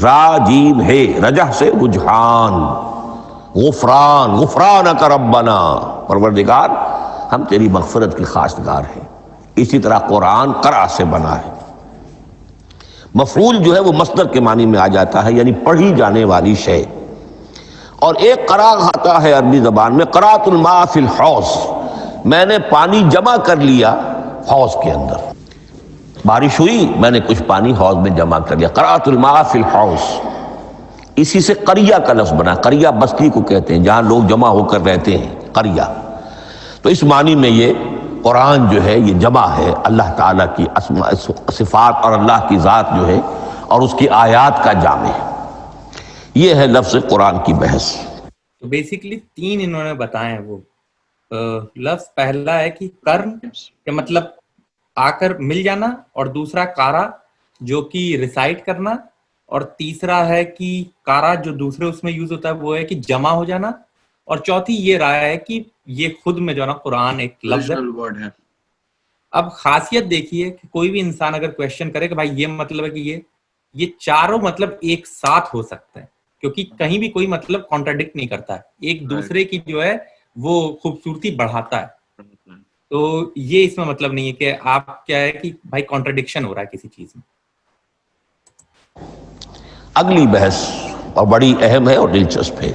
را جیم ہے، رجح سے رجحان. غفران، غفرانک ربنا، پروردگار ہم تیری مغفرت کی خواستگار ہیں. اسی طرح قرآن قرأ سے بنا ہے. مفعول جو ہے وہ مصدر کے معنی میں آ جاتا ہے، یعنی پڑھی جانے والی شے. اور ایک قرأ آتا ہے عربی زبان میں، قرأت الماء فی الحوض، میں نے پانی جمع کر لیا حوض کے اندر. بارش ہوئی، میں نے کچھ پانی حوض میں جمع کر لیا. قرأت الماء فی الحوض. اسی سے قریہ کا لفظ بنا. قریہ بستی کو کہتے ہیں جہاں لوگ جمع ہو کر رہتے ہیں. قریہ. تو اس معنی میں یہ قرآن جو ہے یہ جمع ہے اللہ تعالیٰ کی اسماء صفات اور اللہ کی ذات جو ہے اور اس کی آیات کا جامع ہے. یہ ہے لفظ قرآن کی بحث. تو بیسیکلی 3 انہوں نے بتائے ہیں. وہ لفظ پہلا ہے کہ کرن کہ مطلب آ کر مل جانا، اور دوسرا کارا جو کہ ریسائٹ کرنا، اور تیسرا ہے کہ کارا جو دوسرے اس میں یوز ہوتا ہے وہ ہے کہ جمع ہو جانا، اور چوتھی یہ رائے ہے کہ یہ خود میں جو ہے نا قرآن ایک لفظ ہے. اب خاصیت دیکھیے کہ کوئی بھی انسان اگر کویشچن کرے کہ بھائی یہ مطلب ہے کہ یہ چاروں مطلب ایک ساتھ ہو سکتے ہیں، کیونکہ کہیں بھی کوئی مطلب کانٹراڈکٹ نہیں کرتا ہے، ایک دوسرے کی جو ہے وہ خوبصورتی بڑھاتا ہے. تو یہ اس میں مطلب نہیں ہے کہ آپ کیا ہے کہ بھائی کانٹراڈکشن ہو رہا ہے کسی چیز میں. اگلی بحث اور بڑی اہم ہے اور دلچسپ ہے،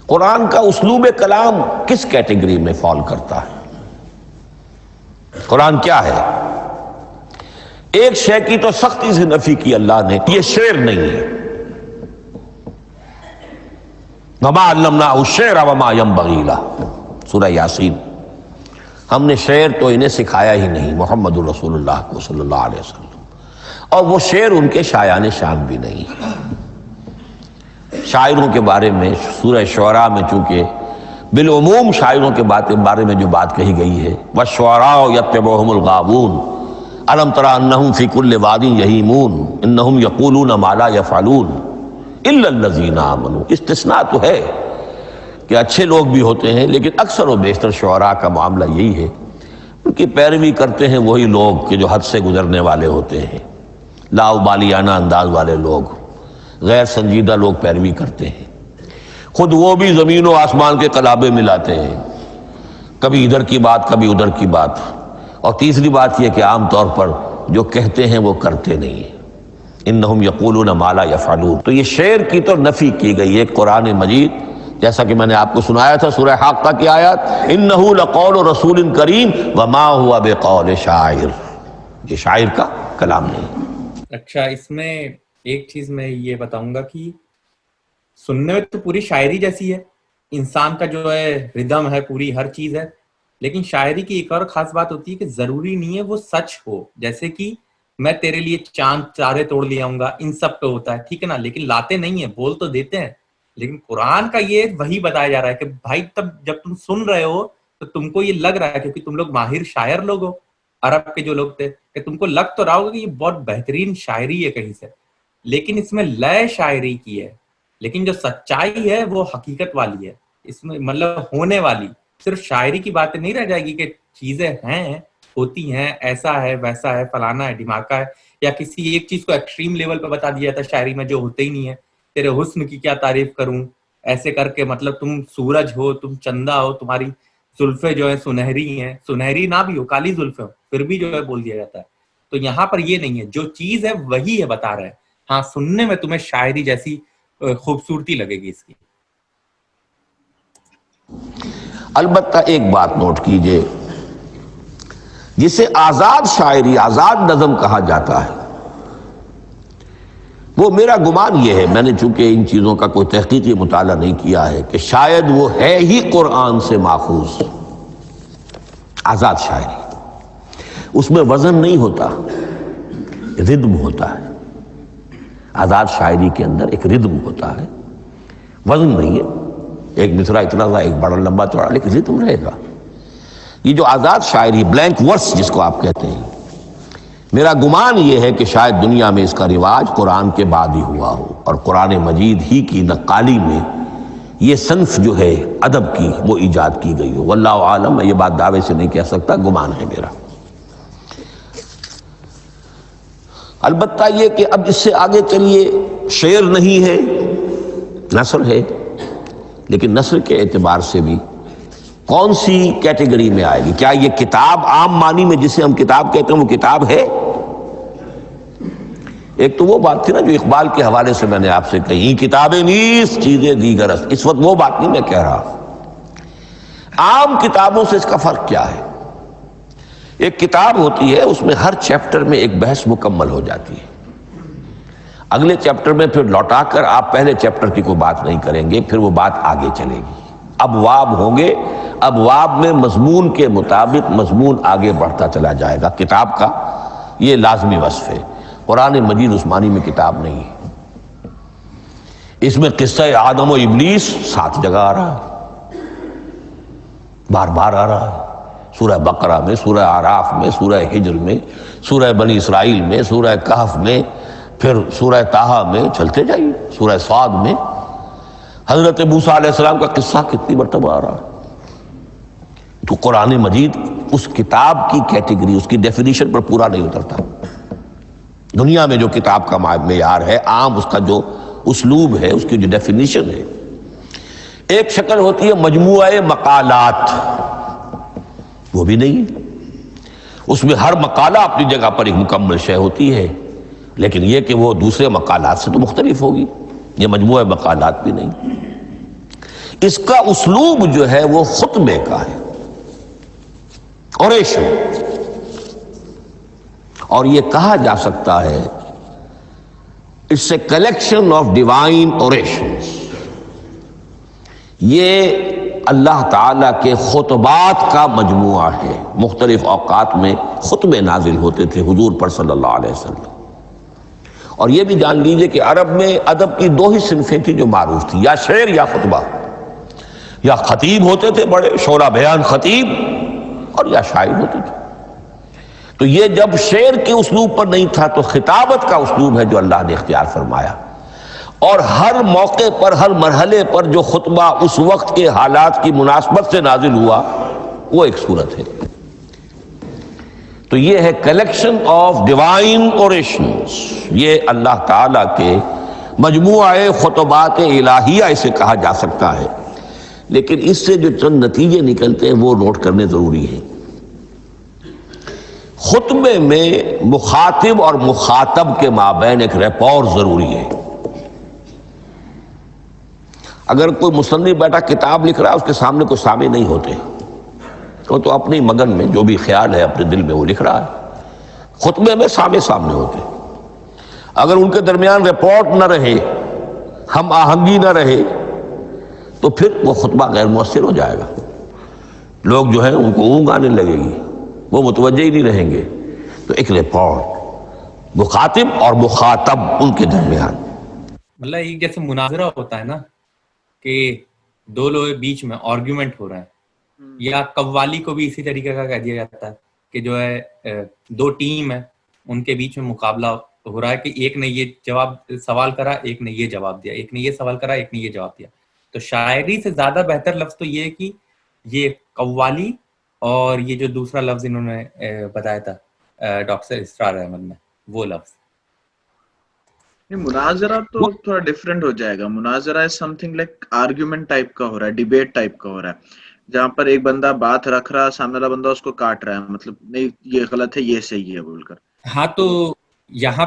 قرآن کا اسلوب کلام کس کیٹیگری میں فال کرتا ہے؟ قرآن کیا ہے؟ ایک شے کی تو سختی سے نفی کی اللہ نے، یہ شعر نہیں ہے. وما علمناہ الشعر وما ينبغی لہ، سورہ یاسین. ہم نے شعر تو انہیں سکھایا ہی نہیں محمد الرسول اللہ کو صلی اللہ علیہ وسلم، اور وہ شعر ان کے شایان شان بھی نہیں. شاعروں کے بارے میں سورہ شعراء میں چونکہ بالعموم شاعروں کے بارے میں جو بات کہی گئی ہے وَالشُّعَرَاءُ يَتَّبِعُهُمُ الْغَاوُونَ أَلَمْ تَرَ أَنَّهُمْ فِي كُلِّ وَادٍ يَهِيمُونَ إِنَّهُمْ يَقُولُونَ مَا لَا يَفْعَلُونَ إِلَّا الَّذِينَ آمَنُوا. استثناء تو ہے کہ اچھے لوگ بھی ہوتے ہیں، لیکن اکثر و بیشتر شعراء کا معاملہ یہی ہے، ان کی پیروی کرتے ہیں وہی لوگ کہ جو حد سے گزرنے والے ہوتے ہیں، لاؤبالیانہ انداز والے لوگ، غیر سنجیدہ لوگ پیروی کرتے ہیں. خود وہ بھی زمین و آسمان کے قلابے ملاتے ہیں، کبھی ادھر کی بات کبھی ادھر کی بات. اور تیسری بات یہ کہ عام طور پر جو کہتے ہیں وہ کرتے نہیں ہیں. انہم یقولون ما لا یفعلون. تو یہ شعر کی تو نفی کی گئی ہے. قرآن مجید جیسا کہ میں نے آپ کو سنایا تھا سورہ حاقہ کی آیات، انہ لقول رسول کریم وما ہوا بقول شاعر، یہ شاعر کا کلام نہیں. اچھا، اس میں ایک چیز میں یہ بتاؤں گا کہ سننے میں تو پوری شاعری جیسی ہے، انسان کا جو ہے ردم ہے، پوری ہر چیز ہے، لیکن شاعری کی ایک اور خاص بات ہوتی ہے کہ ضروری نہیں ہے وہ سچ ہو. جیسے کہ میں تیرے لیے چاند تارے توڑ لے آؤں گا، ان سب پہ ہوتا ہے، ٹھیک ہے نا، لیکن لاتے نہیں ہیں، بول تو دیتے ہیں. لیکن قرآن کا یہ وہی بتایا جا رہا ہے کہ بھائی تب جب تم سن رہے ہو تو تم کو یہ لگ رہا ہے، کیونکہ تم لوگ ماہر شاعر لوگ ہو، عرب کے جو لوگ تھے، کہ تم کو لگ تو رہا ہوگا کہ یہ بہت بہترین شاعری ہے کہیں سے، لیکن اس میں لئے شاعری کی ہے. لیکن جو سچائی ہے وہ حقیقت والی ہے، اس میں مطلب ہونے والی. صرف شاعری کی باتیں نہیں رہ جائے گی کہ چیزیں ہیں، ہوتی ہیں، ایسا ہے ویسا ہے فلانا ہے ڈھماکہ ہے، یا کسی ایک چیز کو ایکسٹریم لیول پہ بتا دیا جاتا ہے شاعری میں جو ہوتے ہی نہیں ہے. تیرے حسن کی کیا تعریف کروں، ایسے کر کے مطلب تم سورج ہو، تم چندہ ہو، تمہاری زلفیں جو ہے سنہری ہیں، سنہری نہ بھی ہو، کالی زلفیں ہو، پھر بھی جو ہے بول دیا جاتا ہے. تو یہاں پر یہ نہیں ہے، جو چیز ہے وہی ہے بتا رہے ہیں. ہاں سننے میں تمہیں شاعری جیسی خوبصورتی لگے گی اس کی. البتہ ایک بات نوٹ کیجئے، جسے آزاد شاعری، آزاد نظم کہا جاتا ہے، وہ میرا گمان یہ ہے، میں نے چونکہ ان چیزوں کا کوئی تحقیقی مطالعہ نہیں کیا ہے، کہ شاید وہ ہے ہی قرآن سے ماخوذ. آزاد شاعری، اس میں وزن نہیں ہوتا، ردم ہوتا ہے. آزاد شاعری کے اندر ایک ردم ہوتا ہے، وزن نہیں ہے. ایک مصرع اتنا سا، ایک بڑا لمبا چوڑا، لیکن ردم رہے گا. یہ جو آزاد شاعری، بلینک ورس جس کو آپ کہتے ہیں، میرا گمان یہ ہے کہ شاید دنیا میں اس کا رواج قرآن کے بعد ہی ہوا ہو، اور قرآن مجید ہی کی نقالی میں یہ صنف جو ہے ادب کی وہ ایجاد کی گئی ہو. واللہ عالم، میں یہ بات دعوے سے نہیں کہہ سکتا، گمان ہے میرا. البتہ یہ کہ اب اس سے آگے چلیے، شعر نہیں ہے، نثر ہے، لیکن نثر کے اعتبار سے بھی کون سی کیٹیگری میں آئے گی؟ کیا یہ کتاب عام معنی میں جسے ہم کتاب کہتے ہیں وہ کتاب ہے؟ ایک تو وہ بات تھی نا جو اقبال کے حوالے سے میں نے آپ سے کہی، کتابیں نیست چیزیں دیگر است. اس وقت وہ بات نہیں میں کہہ رہا. عام کتابوں سے اس کا فرق کیا ہے؟ ایک کتاب ہوتی ہے، اس میں ہر چیپٹر میں ایک بحث مکمل ہو جاتی ہے. اگلے چیپٹر میں پھر لوٹا کر آپ پہلے چیپٹر کی کوئی بات نہیں کریں گے، پھر وہ بات آگے چلے گی. ابواب ہوں گے، ابواب میں مضمون کے مطابق مضمون آگے بڑھتا چلا جائے گا. کتاب کا یہ لازمی وصف ہے. قرآن مجید عثمانی میں کتاب نہیں ہے. اس میں قصہ آدم و ابلیس 7 جگہ آ رہا ہے، بار بار آ رہا ہے. سورہ بقرہ میں، سورہ اعراف میں، سورہ حجر میں، سورہ بنی اسرائیل میں، سورہ کہف میں، پھر سورہ طٰہٰ میں، چلتے جائیے، سورہ صاد میں. حضرت موسیٰ علیہ السلام کا قصہ کتنی مرتبہ آ رہا ہے. تو قرآن مجید اس کتاب کی کیٹیگری، اس کی ڈیفینیشن پر پورا نہیں اترتا. دنیا میں جو کتاب کا معیار ہے، عام اس کا جو اسلوب ہے، اس کی جو ڈیفینیشن ہے، ایک شکل ہوتی ہے مجموعہ مقالات، وہ بھی نہیں. اس میں ہر مقالہ اپنی جگہ پر ایک مکمل شے ہوتی ہے، لیکن یہ کہ وہ دوسرے مقالات سے تو مختلف ہوگی. یہ مجموعہ مقالات بھی نہیں. اس کا اسلوب جو ہے وہ خطبے کا ہے، اوریشن. اور یہ کہا جا سکتا ہے it's a collection of divine orations. یہ اللہ تعالیٰ کے خطبات کا مجموعہ ہے. مختلف اوقات میں خطبے نازل ہوتے تھے حضور پر صلی اللہ علیہ وسلم. اور یہ بھی جان لیجئے کہ عرب میں ادب کی 2 ہی صنفیں تھیں جو معروف تھیں، یا شعر یا خطبہ. یا خطیب ہوتے تھے بڑے شعرا بیان خطیب، اور یا شاعر ہوتے تھے. تو یہ جب شعر کے اسلوب پر نہیں تھا تو خطابت کا اسلوب ہے جو اللہ نے اختیار فرمایا. اور ہر موقع پر، ہر مرحلے پر جو خطبہ اس وقت کے حالات کی مناسبت سے نازل ہوا وہ ایک صورت ہے. تو یہ ہے کلیکشن آف ڈیوائن اوریشنز. یہ اللہ تعالیٰ کے مجموعہ خطبات الہیہ اسے کہا جا سکتا ہے. لیکن اس سے جو چند نتیجے نکلتے ہیں وہ نوٹ کرنے ضروری ہیں. خطبے میں مخاطب اور مخاطب کے مابین ایک ریپور ضروری ہے. اگر کوئی مصنف بیٹا کتاب لکھ رہا ہے، اس کے سامنے کوئی سامع نہیں ہوتے، وہ تو اپنی مگن میں جو بھی خیال ہے اپنے دل میں وہ لکھ رہا ہے. خطبے میں سامنے ہوتے. اگر ان کے درمیان رپورٹ نہ رہے، ہم آہنگی نہ رہے، تو پھر وہ خطبہ غیر مؤثر ہو جائے گا. لوگ جو ہیں ان کو اونگ آنے لگے گی، وہ متوجہ ہی نہیں رہیں گے. تو ایک رپورٹ مخاطب اور مخاطب ان کے درمیان، مطلب ایک جیسے مناظرہ ہوتا ہے نا کہ 2 لوگ بیچ میں آرگیومنٹ ہو رہا ہے، یا قوالی کو بھی اسی طریقے کا کہہ دیا جاتا ہے کہ جو ہے 2 ٹیم ہے، ان کے بیچ میں مقابلہ ہو رہا ہے کہ ایک نے یہ سوال کرا، ایک نے یہ جواب دیا، ایک نے یہ سوال کرا، ایک نے یہ جواب دیا. تو شاعری سے زیادہ بہتر لفظ تو یہ ہے کہ یہ قوالی، اور یہ جو دوسرا لفظ انہوں نے بتایا تھا ڈاکٹر اسرار احمد نے، وہ لفظ مناظرہ تو تھوڑا ڈفرینٹ ہو جائے گا. مناظرہ ہے some thing like argument type کا ہو رہا ہے، ڈیبیٹ ٹائپ کا ہو رہا ہے، جہاں پر ایک بندہ بات رکھ رہا ہے، سامنے والا بندہ اس کو کاٹ رہا ہے، مطلب نہیں یہ غلط ہے یہ صحیح ہے بول کر. ہاں تو یہاں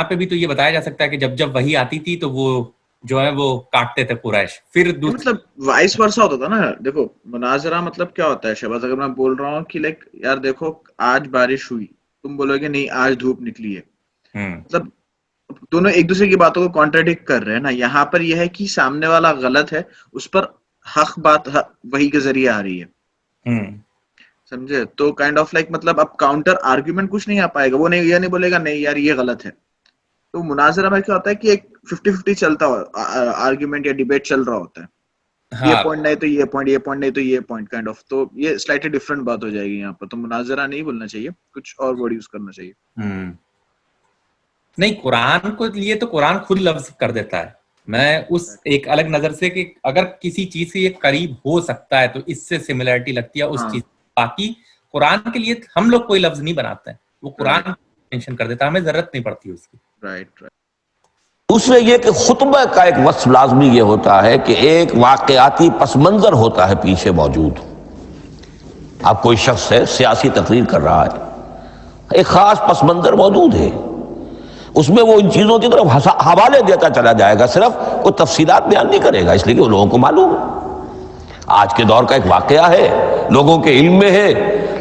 پہ بھی تو یہ بتایا جا سکتا ہے کہ جب وہی آتی تھی تو وہ جو ہے وہ کاٹتے تھے قریش، پھر مطلب وائس ورسا ہوتا تھا نا. دیکھو مناظرہ مطلب کیا ہوتا ہے شہباز، اگر میں بول رہا ہوں کہ لائک یار دیکھو آج بارش ہوئی، تم بولو گے نہیں آج دھوپ نکلی ہے، مطلب دونوں ایک دوسرے کی باتوں کو کانٹراڈکٹ کر رہے ہیں نا. یہاں پر یہ ہے کہ سامنے والا غلط ہے، اس پر حق بات وہی کے ذریعے آ رہی ہے، سمجھے. تو کائنڈ آف لائک مطلب اب کاؤنٹر آرگیومنٹ کچھ نہیں آ پائے گا، وہ نہیں یہ نہیں بولے گا نہیں یار یہ غلط ہے. تو مناظرہ میں کیا ہوتا ہے کہ ایک 50-50 چلتا ہو آرگیومنٹ یا ڈیبیٹ چل رہا ہوتا ہے، یہ پوائنٹ نہیں تو یہ پوائنٹ، یہ پوائنٹ نہیں تو یہ پوائنٹ، کائنڈ آف. تو یہ سلائٹلی ڈفرنٹ بات ہو جائے گی یہاں پر. تو مناظرہ نہیں بولنا چاہیے، کچھ اور ورڈ یوز کرنا چاہیے. نہیں، قرآن کو لیے تو قرآن خود لفظ کر دیتا ہے. میں اس ایک الگ نظر سے کہ اگر کسی چیز سے یہ قریب ہو سکتا ہے تو اس سے سملیرٹی لگتی ہے اس چیز. باقی قرآن کے لیے ہم لوگ کوئی لفظ نہیں بناتے ہیں، وہ قرآن مینشن کر دیتا ہے، ہمیں ضرورت نہیں پڑتی اس کی. رائٹ. دوسرے یہ کہ خطبہ کا ایک وصف لازمی یہ ہوتا ہے کہ ایک واقعاتی پس منظر ہوتا ہے پیچھے موجود. اب کوئی شخص ہے سیاسی تقریر کر رہا ہے، ایک خاص پس منظر موجود ہے، اس میں وہ ان چیزوں کی طرف حوالے دیتا چلا جائے گا، صرف کوئی تفصیلات بیان نہیں کرے گا، اس لیے کہ وہ لوگوں کو معلوم ہے آج کے دور کا ایک واقعہ ہے، لوگوں کے علم میں ہے.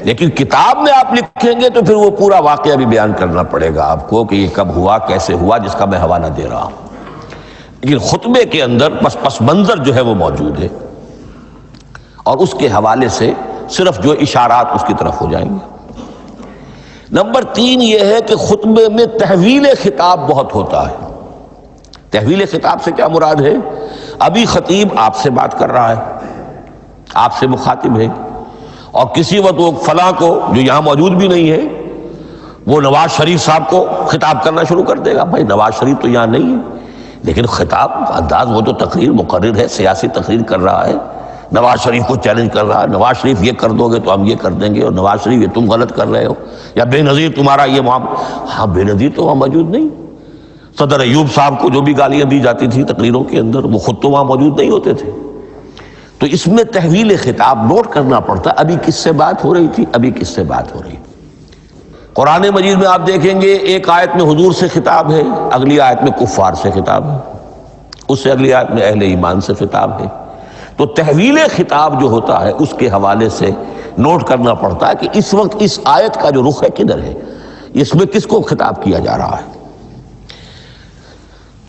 لیکن کتاب میں آپ لکھیں گے تو پھر وہ پورا واقعہ بھی بیان کرنا پڑے گا آپ کو کہ یہ کب ہوا، کیسے ہوا، جس کا میں حوالہ دے رہا ہوں. لیکن خطبے کے اندر پس منظر جو ہے وہ موجود ہے. اور اس کے حوالے سے صرف جو اشارات اس کی طرف ہو جائیں گے۔ نمبر 3 یہ ہے کہ خطبے میں تحویل خطاب بہت ہوتا ہے۔ تحویل خطاب سے کیا مراد ہے؟ ابھی خطیب آپ سے بات کر رہا ہے، آپ سے مخاطب ہے، اور کسی وقت وہ فلاں کو جو یہاں موجود بھی نہیں ہے وہ نواز شریف صاحب کو خطاب کرنا شروع کر دے گا۔ بھائی نواز شریف تو یہاں نہیں ہے، لیکن خطاب انداز وہ تو تقریر مقرر ہے، سیاسی تقریر کر رہا ہے، نواز شریف کو چیلنج کر رہا ہے، نواز شریف یہ کر دو گے تو ہم یہ کر دیں گے، اور نواز شریف یہ تم غلط کر رہے ہو، یا بے نظیر تمہارا یہ معاملہ۔ ہاں بے نظیر تو وہاں موجود نہیں، صدر ایوب صاحب کو جو بھی گالیاں دی جاتی تھی تقریروں کے اندر وہ خود تو وہاں موجود نہیں ہوتے تھے۔ تو اس میں تحویل خطاب نوٹ کرنا پڑتا، ابھی کس سے بات ہو رہی تھی، ابھی کس سے بات ہو رہی تھی۔ قرآن مجید میں آپ دیکھیں گے ایک آیت میں حضور سے خطاب ہے، اگلی آیت میں کفار سے خطاب ہے، اس سے اگلی آیت میں اہل ایمان سے خطاب ہے۔ تو تحویل خطاب جو ہوتا ہے اس کے حوالے سے نوٹ کرنا پڑتا ہے کہ اس وقت اس آیت کا جو رخ ہے کدھر ہے، اس میں کس کو خطاب کیا جا رہا ہے۔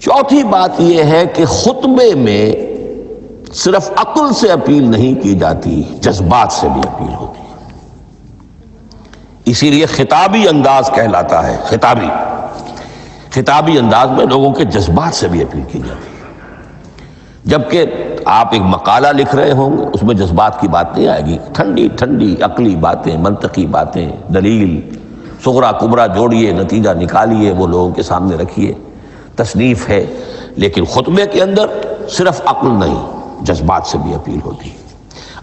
چوتھی بات یہ ہے کہ خطبے میں صرف عقل سے اپیل نہیں کی جاتی، جذبات سے بھی اپیل ہوتی ہے۔ اسی لیے خطابی انداز کہلاتا ہے، خطابی انداز میں لوگوں کے جذبات سے بھی اپیل کی جاتی ہے۔ جبکہ آپ ایک مقالہ لکھ رہے ہوں گے اس میں جذبات کی بات نہیں آئے گی، ٹھنڈی ٹھنڈی عقلی باتیں، منطقی باتیں، دلیل صغرا کبرا جوڑیے، نتیجہ نکالیے، وہ لوگوں کے سامنے رکھیے، تصنیف ہے۔ لیکن خطبے کے اندر صرف عقل نہیں، جذبات سے بھی اپیل ہوتی ہے۔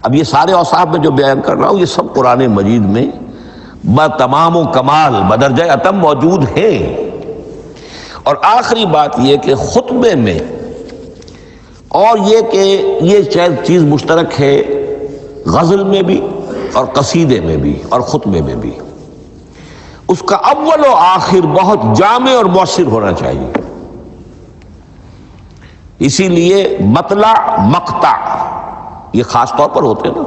اب یہ سارے اوصاف میں جو بیان کر رہا ہوں یہ سب قرآن مجید میں بتمام و کمال بدرجہ اتم موجود ہیں۔ اور آخری بات یہ کہ خطبے میں، اور یہ کہ یہ چیز مشترک ہے غزل میں بھی اور قصیدے میں بھی اور خطبے میں بھی، اس کا اول و آخر بہت جامع اور مؤثر ہونا چاہیے۔ اسی لیے مطلع مقطع یہ خاص طور پر ہوتے ہیں نا،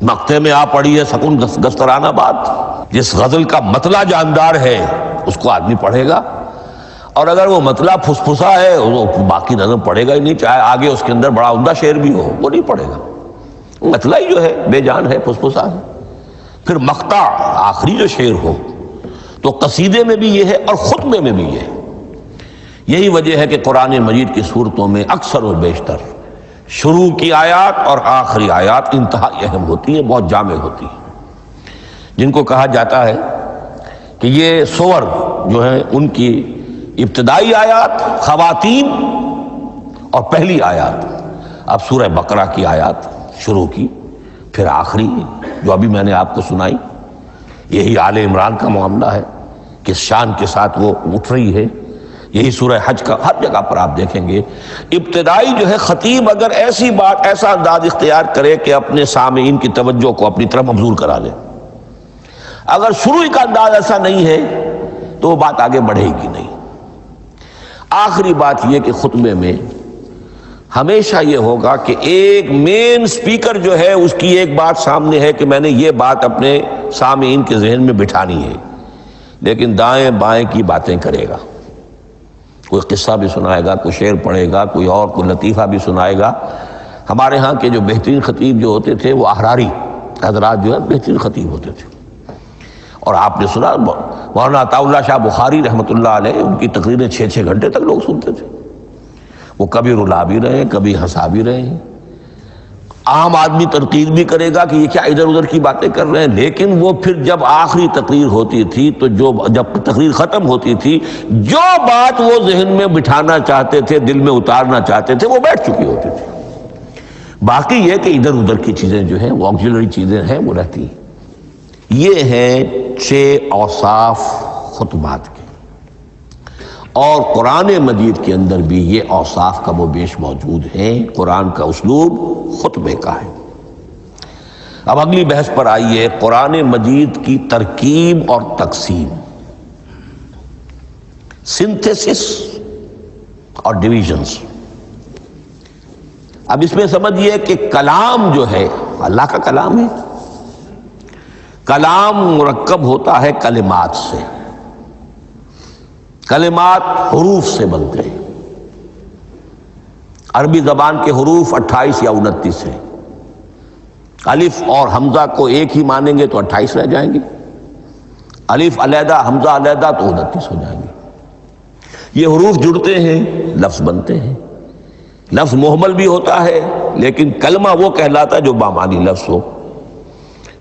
مقطع میں آپ پڑھی ہے سکون گسترانہ بات، جس غزل کا مطلع جاندار ہے اس کو آدمی پڑھے گا، اور اگر وہ مطلع پھسپھسا ہے وہ باقی نظم پڑھے گا ہی نہیں، چاہے آگے اس کے اندر بڑا عمدہ شعر بھی ہو وہ نہیں پڑھے گا، مطلع ہی جو ہے بے جان ہے، پھسپھسا ہے۔ پھر مقطع آخری جو شعر ہو، تو قصیدے میں بھی یہ ہے اور خطبے میں بھی یہ ہے۔ یہی وجہ ہے کہ قرآن مجید کی صورتوں میں اکثر و بیشتر شروع کی آیات اور آخری آیات انتہائی اہم ہوتی ہیں، بہت جامع ہوتی ہیں، جن کو کہا جاتا ہے کہ یہ سور جو ہیں ان کی ابتدائی آیات، خواتین اور پہلی آیات۔ اب سورہ بقرہ کی آیات شروع کی، پھر آخری جو ابھی میں نے آپ کو سنائی، یہی آل عمران کا معاملہ ہے، کس شان کے ساتھ وہ اٹھ رہی ہے۔ یہی سورہ حج کا ہر جگہ پر آپ دیکھیں گے ابتدائی جو ہے خطیب اگر ایسی بات، ایسا انداز اختیار کرے کہ اپنے سامعین کی توجہ کو اپنی طرف مبذول کرا لے، اگر شروع کا انداز ایسا نہیں ہے تو وہ بات آگے بڑھے گی نہیں۔ آخری بات یہ کہ خطبے میں ہمیشہ یہ ہوگا کہ ایک مین سپیکر جو ہے اس کی ایک بات سامنے ہے کہ میں نے یہ بات اپنے سامعین کے ذہن میں بٹھانی ہے، لیکن دائیں بائیں کی باتیں کرے گا، کوئی قصہ بھی سنائے گا، کوئی شعر پڑھے گا، کوئی اور کوئی لطیفہ بھی سنائے گا۔ ہمارے ہاں کے جو بہترین خطیب جو ہوتے تھے وہ احراری حضرات جو ہے بہترین خطیب ہوتے تھے، اور آپ نے سنا مولانا عطا اللہ شاہ بخاری رحمۃ اللہ علیہ ان کی تقریریں 6 گھنٹے تک لوگ سنتے تھے، وہ کبھی رلا بھی رہے ہیں کبھی ہنسا بھی رہے ہیں۔ عام آدمی تنقید بھی کرے گا کہ یہ کیا ادھر ادھر کی باتیں کر رہے ہیں، لیکن وہ پھر جب آخری تقریر ہوتی تھی تو جب تقریر ختم ہوتی تھی جو بات وہ ذہن میں بٹھانا چاہتے تھے، دل میں اتارنا چاہتے تھے، وہ بیٹھ چکی ہوتی تھی۔ باقی یہ کہ ادھر ادھر کی چیزیں جو ہیں وہ آکسیلری چیزیں ہیں وہ رہتی ہیں۔ یہ ہیں 6 اوصاف خطبات کے، اور قرآن مجید کے اندر بھی یہ اوصاف کم و بیش موجود ہیں۔ قرآن کا اسلوب خطبے کا ہے۔ اب اگلی بحث پر آئیے، قرآن مجید کی ترکیب اور تقسیم، سنتھیسس اور ڈویژنز۔ اب اس میں سمجھیے کہ کلام جو ہے اللہ کا کلام ہے، کلام مرکب ہوتا ہے کلمات سے، کلمات حروف سے بنتے ہیں۔ عربی زبان کے حروف 28 یا 29 ہیں، الف اور حمزہ کو ایک ہی مانیں گے تو 28 رہ جائیں گے، الف علیحدہ حمزہ علیحدہ تو 29 ہو جائیں گے۔ یہ حروف جڑتے ہیں، لفظ بنتے ہیں۔ لفظ محمل بھی ہوتا ہے لیکن کلمہ وہ کہلاتا ہے جو بامعنی لفظ ہو۔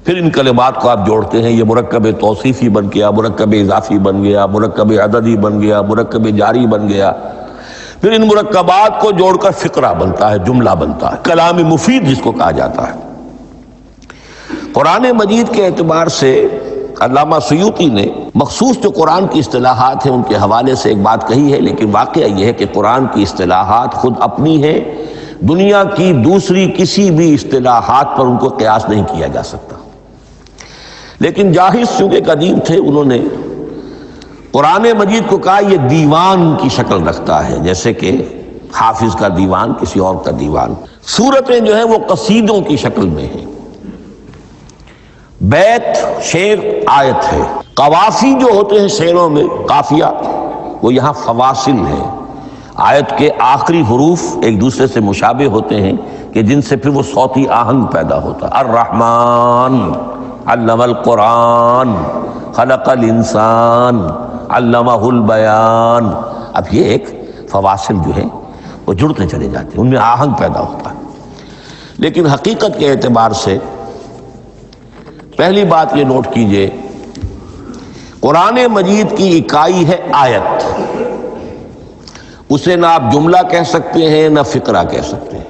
پھر ان کلمات کو آپ جوڑتے ہیں، یہ مرکب توصیفی بن گیا، مرکب اضافی بن گیا، مرکب عددی بن گیا، مرکب جاری بن گیا۔ پھر ان مرکبات کو جوڑ کر فقرہ بنتا ہے، جملہ بنتا ہے، کلام مفید جس کو کہا جاتا ہے۔ قرآن مجید کے اعتبار سے علامہ سیوطی نے مخصوص جو قرآن کی اصطلاحات ہیں ان کے حوالے سے ایک بات کہی ہے، لیکن واقعہ یہ ہے کہ قرآن کی اصطلاحات خود اپنی ہیں، دنیا کی دوسری کسی بھی اصطلاحات پر ان کو قیاس نہیں کیا جا سکتا۔ لیکن جاہز چونکہ قدیم تھے، انہوں نے قرآن مجید کو کہا یہ دیوان کی شکل رکھتا ہے، جیسے کہ حافظ کا دیوان کسی اور کا دیوان۔ سورتیں جو ہیں وہ قصیدوں کی شکل میں ہیں، بیت شعر آیت ہے، قوافی جو ہوتے ہیں شعروں میں قافیہ وہ یہاں فواصل ہیں، آیت کے آخری حروف ایک دوسرے سے مشابہ ہوتے ہیں کہ جن سے پھر وہ صوتی آہنگ پیدا ہوتا ہے۔ الرحمن علم القرآن خلق الانسان علمہ البیان۔ اب یہ ایک فواصل جو ہے وہ جڑتے چلے جاتے ہیں، ان میں آہنگ پیدا ہوتا ہے۔ لیکن حقیقت کے اعتبار سے پہلی بات یہ نوٹ کیجئے، قرآن مجید کی اکائی ہے آیت، اسے نہ آپ جملہ کہہ سکتے ہیں نہ فقرہ کہہ سکتے ہیں۔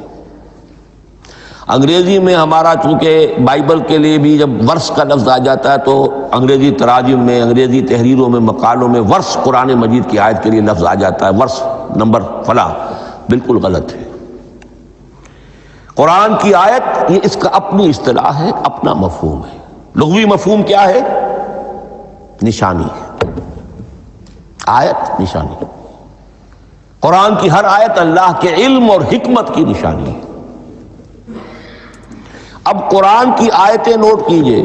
انگریزی میں ہمارا چونکہ بائبل کے لیے بھی جب ورس کا لفظ آ جاتا ہے تو انگریزی تراجم میں، انگریزی تحریروں میں، مقالوں میں ورس قرآن مجید کی آیت کے لیے لفظ آ جاتا ہے، ورس نمبر فلاں، بالکل غلط ہے۔ قرآن کی آیت یہ اس کا اپنی اصطلاح ہے، اپنا مفہوم ہے۔ لغوی مفہوم کیا ہے؟ نشانی ہے، آیت نشانی۔ قرآن کی ہر آیت اللہ کے علم اور حکمت کی نشانی ہے۔ اب قرآن کی آیتیں نوٹ کیجئے،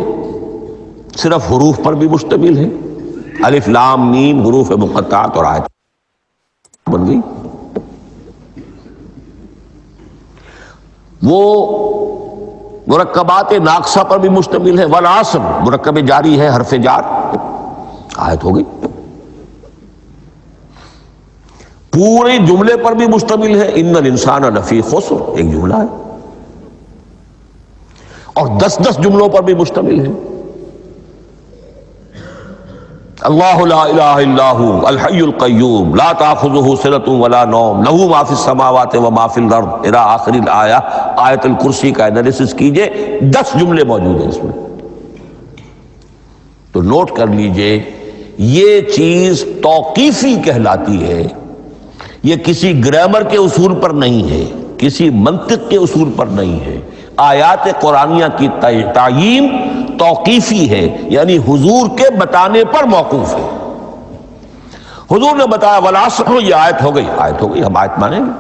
صرف حروف پر بھی مشتمل ہے، الف لام میم حروف مقطعات اور آیت بن گئی۔ وہ مرکبات ناقصہ پر بھی مشتمل ہے، والعصر مرکب جاری ہے، حرف جار آیت ہو گئی۔ پورے جملے پر بھی مشتمل ہے، ان الانسان لفی خسر ایک جملہ ہے، اور 10 جملوں پر بھی مشتمل ہے۔ اللہ لا الہ الا ھو الحی القیوم لا تأخذہ سنۃ ولا نوم لہ ما فی السماوات وما فی الارض الی آخر الآیہ۔ آیت الکرسی کا انالیسس کیجئے، 10 جملے موجود ہیں اس میں۔ تو نوٹ کر لیجئے، یہ چیز توقیفی کہلاتی ہے، یہ کسی گرامر کے اصول پر نہیں ہے، کسی منطق کے اصول پر نہیں ہے۔ آیات قرآنیہ کی تعیین توقیفی ہے، یعنی حضور کے بتانے پر موقوف ہے۔ حضور نے بتایا والعصر، یہ آیت ہو گئی، آیت ہو گئی، ہم آیت مانیں گے۔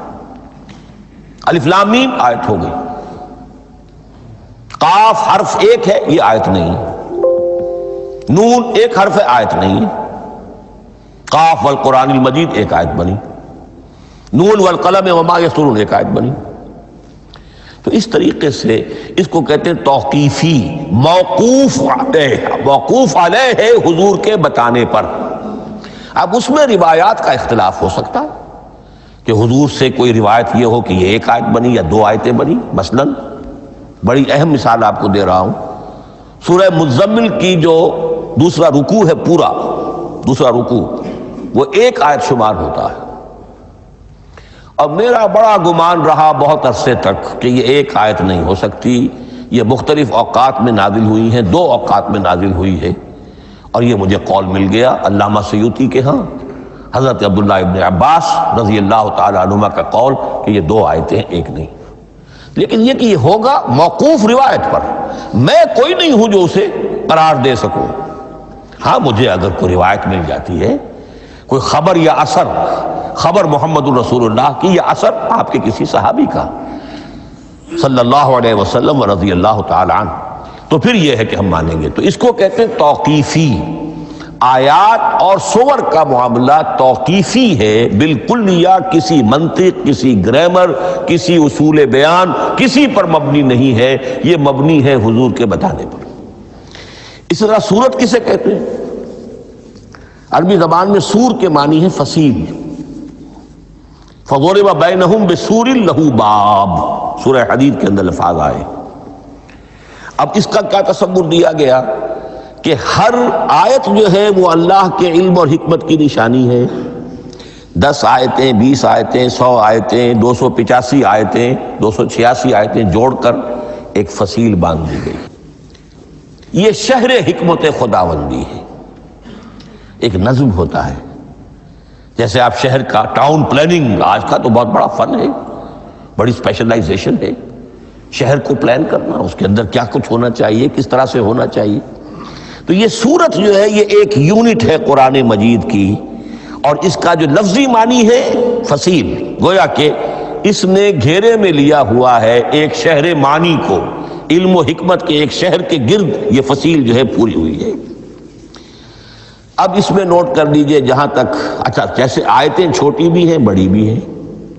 الف لام میم آیت ہو گئی۔ قاف حرف ایک ہے، یہ آیت نہیں ہے۔ نون ایک حرف ہے، آیت نہیں ہے۔ قاف والقرآن المجید ایک آیت بنی، نون والقلم وما یسطرون ایک آیت بنی۔ تو اس طریقے سے اس کو کہتے ہیں توقیفی، موقوف علیہ ہے حضور کے بتانے پر۔ اب اس میں روایات کا اختلاف ہو سکتا ہے کہ حضور سے کوئی روایت یہ ہو کہ یہ ایک آیت بنی یا 2 آیتیں بنی۔ مثلا بڑی اہم مثال آپ کو دے رہا ہوں، سورہ مزمل کی جو دوسرا رکوع ہے، پورا دوسرا رکوع وہ 1 آیت شمار ہوتا ہے، اور میرا بڑا گمان رہا بہت عرصے تک کہ یہ 1 آیت نہیں ہو سکتی، یہ مختلف اوقات میں نازل ہوئی ہیں، 2 اوقات میں نازل ہوئی ہے، اور یہ مجھے قول مل گیا علامہ سیوطی کے ہاں، حضرت عبداللہ ابن عباس رضی اللہ تعالیٰ عنہما کا قول کہ یہ 2 آیتیں ہیں، 1 نہیں۔ لیکن یہ کہ یہ ہوگا موقوف روایت پر، میں کوئی نہیں ہوں جو اسے قرار دے سکوں۔ ہاں مجھے اگر کوئی روایت مل جاتی ہے، کوئی خبر یا اثر، خبر محمد الرسول اللہ کی یا اثر آپ کے کسی صحابی کا صلی اللہ علیہ وسلم و رضی اللہ تعالی عنہ، تو پھر یہ ہے کہ ہم مانیں گے۔ تو اس کو کہتے ہیں توقیفی۔ آیات اور سور کا معاملہ توقیفی ہے بالکل، یا کسی منطق، کسی گرامر، کسی اصول بیان، کسی پر مبنی نہیں ہے، یہ مبنی ہے حضور کے بتانے پر۔ اس طرح سورت کسے کہتے ہیں؟ عربی زبان میں سور کے معنی ہے فصیل۔ فضرب بینہم بسور لہ باب، سورہ حدید کے اندر الفاظ آئے۔ اب اس کا کیا تصور دیا گیا کہ ہر آیت جو ہے وہ اللہ کے علم اور حکمت کی نشانی ہے۔ 10 آیتیں، 20 آیتیں، 100 آیتیں، 285 آیتیں، 286 آیتیں جوڑ کر ایک فصیل باندھ دی گئی۔ یہ شہر حکمت خداوندی ہے۔ ایک نظم ہوتا ہے، جیسے آپ شہر کا ٹاؤن پلاننگ آج کا تو بہت بڑا فن ہے، بڑی اسپیشلائزیشن ہے شہر کو پلان کرنا، اس کے اندر کیا کچھ ہونا چاہیے، کس طرح سے ہونا چاہیے۔ تو یہ سورت جو ہے یہ ایک یونٹ ہے قرآن مجید کی، اور اس کا جو لفظی معنی ہے فصیل، گویا کہ اس نے گھیرے میں لیا ہوا ہے ایک شہر معنی کو، علم و حکمت کے ایک شہر کے گرد یہ فصیل جو ہے پوری ہوئی ہے۔ اب اس میں نوٹ کر لیجئے جہاں تک، اچھا جیسے آیتیں چھوٹی بھی ہیں بڑی بھی ہیں،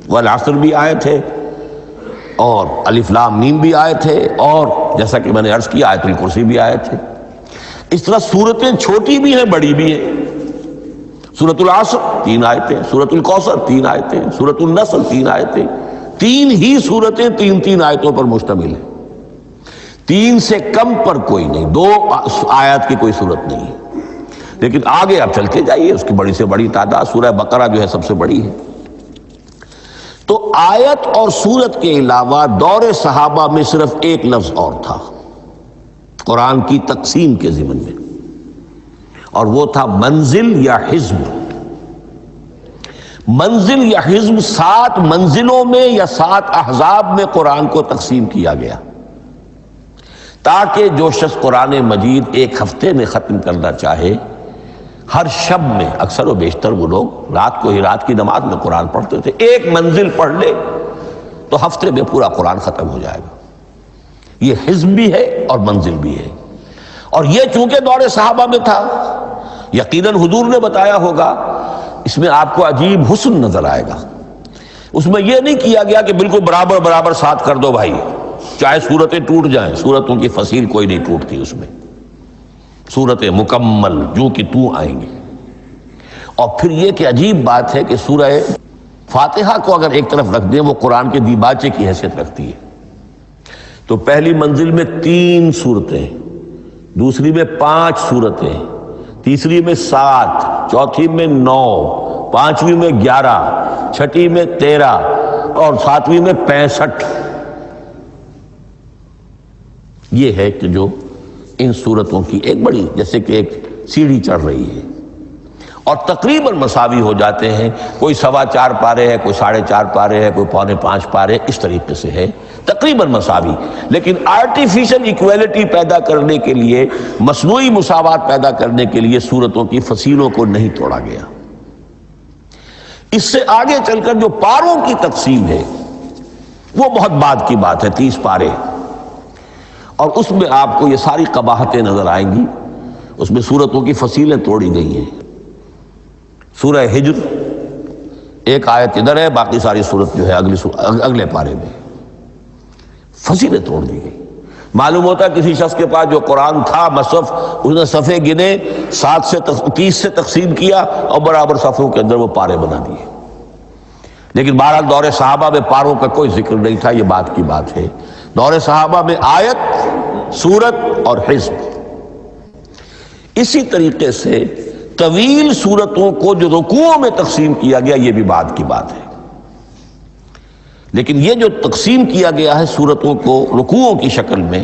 والعصر بھی آیت ہے، اور الف لام میم بھی آیت ہے، اور جیسا کہ میں نے عرض کیا آیت الکرسی بھی آیت ہے۔ اس طرح سورتیں چھوٹی بھی ہیں بڑی بھی ہیں۔ سورۃ العصر 3 آیتیں، سورۃ الکوثر 3 آیتیں، سورۃ النصر 3 آیتیں، 3 ہی سورتیں 3 آیتوں پر مشتمل ہیں، 3 سے کم پر کوئی نہیں، 2 آیات کی کوئی صورت نہیں ہے۔ لیکن آگے آپ چلتے جائیے، اس کی بڑی سے بڑی تعداد سورہ بقرہ جو ہے سب سے بڑی ہے۔ تو آیت اور سورت کے علاوہ دور صحابہ میں صرف ایک لفظ اور تھا قرآن کی تقسیم کے ضمن میں، اور وہ تھا منزل یا حزب۔ منزل یا حزب 7 منزلوں میں یا 7 احزاب میں قرآن کو تقسیم کیا گیا، تاکہ جو شخص قرآن مجید ایک ہفتے میں ختم کرنا چاہے، ہر شب میں، اکثر و بیشتر وہ لوگ رات کو ہی رات کی نماز میں قرآن پڑھتے تھے، ایک منزل پڑھ لے تو ہفتے میں پورا قرآن ختم ہو جائے گا۔ یہ حزب بھی ہے اور منزل بھی ہے، اور یہ چونکہ دور صحابہ میں تھا، یقیناً حضور نے بتایا ہوگا، اس میں آپ کو عجیب حسن نظر آئے گا۔ اس میں یہ نہیں کیا گیا کہ بالکل برابر برابر ساتھ کر دو بھائی، چاہے صورتیں ٹوٹ جائیں، صورتوں کی فصیل کوئی نہیں ٹوٹتی، اس میں صورتیں مکمل جو کہ تو آئیں گے۔ اور پھر یہ کہ عجیب بات ہے کہ سورہ فاتحہ کو اگر ایک طرف رکھ دیں، وہ قرآن کے دیباچے کی حیثیت رکھتی ہے، تو پہلی منزل میں 3 سورتیں، دوسری میں 5 سورتیں، تیسری میں 7، چوتھی میں 9، پانچویں میں 11، چھٹی میں 13، اور 7ویں میں 65۔ یہ ہے کہ جو ان صورتوں کی ایک بڑی، جیسے کہ ایک سیڑھی چڑھ رہی ہے، اور تقریباً مساوی ہو جاتے ہیں، کوئی 4.25 پارے ہے، کوئی 4.5 پارے ہے، کوئی 4.25 پارے، اس طریقے سے ہے، تقریباً مساوی۔ لیکن آرٹیفیشل ایکویلٹی پیدا کرنے کے لیے، مصنوعی مساوات پیدا کرنے کے لیے صورتوں کی فصیلوں کو نہیں توڑا گیا۔ اس سے آگے چل کر جو پاروں کی تقسیم ہے وہ بہت بعد کی بات ہے، 30 پارے، اور اس میں آپ کو یہ ساری قباحتیں نظر آئیں گی۔ اس میں صورتوں کی فصیلیں توڑی گئی ہیں۔ سورہ ہجر ایک آیت ادھر ہے، باقی ساری صورت جو ہے اگلے پارے میں، فصیلیں توڑ دی گئی۔ معلوم ہوتا ہے کسی شخص کے پاس جو قرآن تھا مصحف، اس نے صفحے گنے، 7 سے 30 سے تقسیم کیا، اور برابر صفحوں کے اندر وہ پارے بنا دیے۔ لیکن بہرحال دور صحابہ میں پاروں کا کوئی ذکر نہیں تھا، یہ بات کی بات ہے۔ دور صحابہ میں آیت، سورت اور حزب۔ اسی طریقے سے طویل سورتوں کو جو رکوعوں میں تقسیم کیا گیا، یہ بھی بات کی بات ہے۔ لیکن یہ جو تقسیم کیا گیا ہے سورتوں کو رکوعوں کی شکل میں،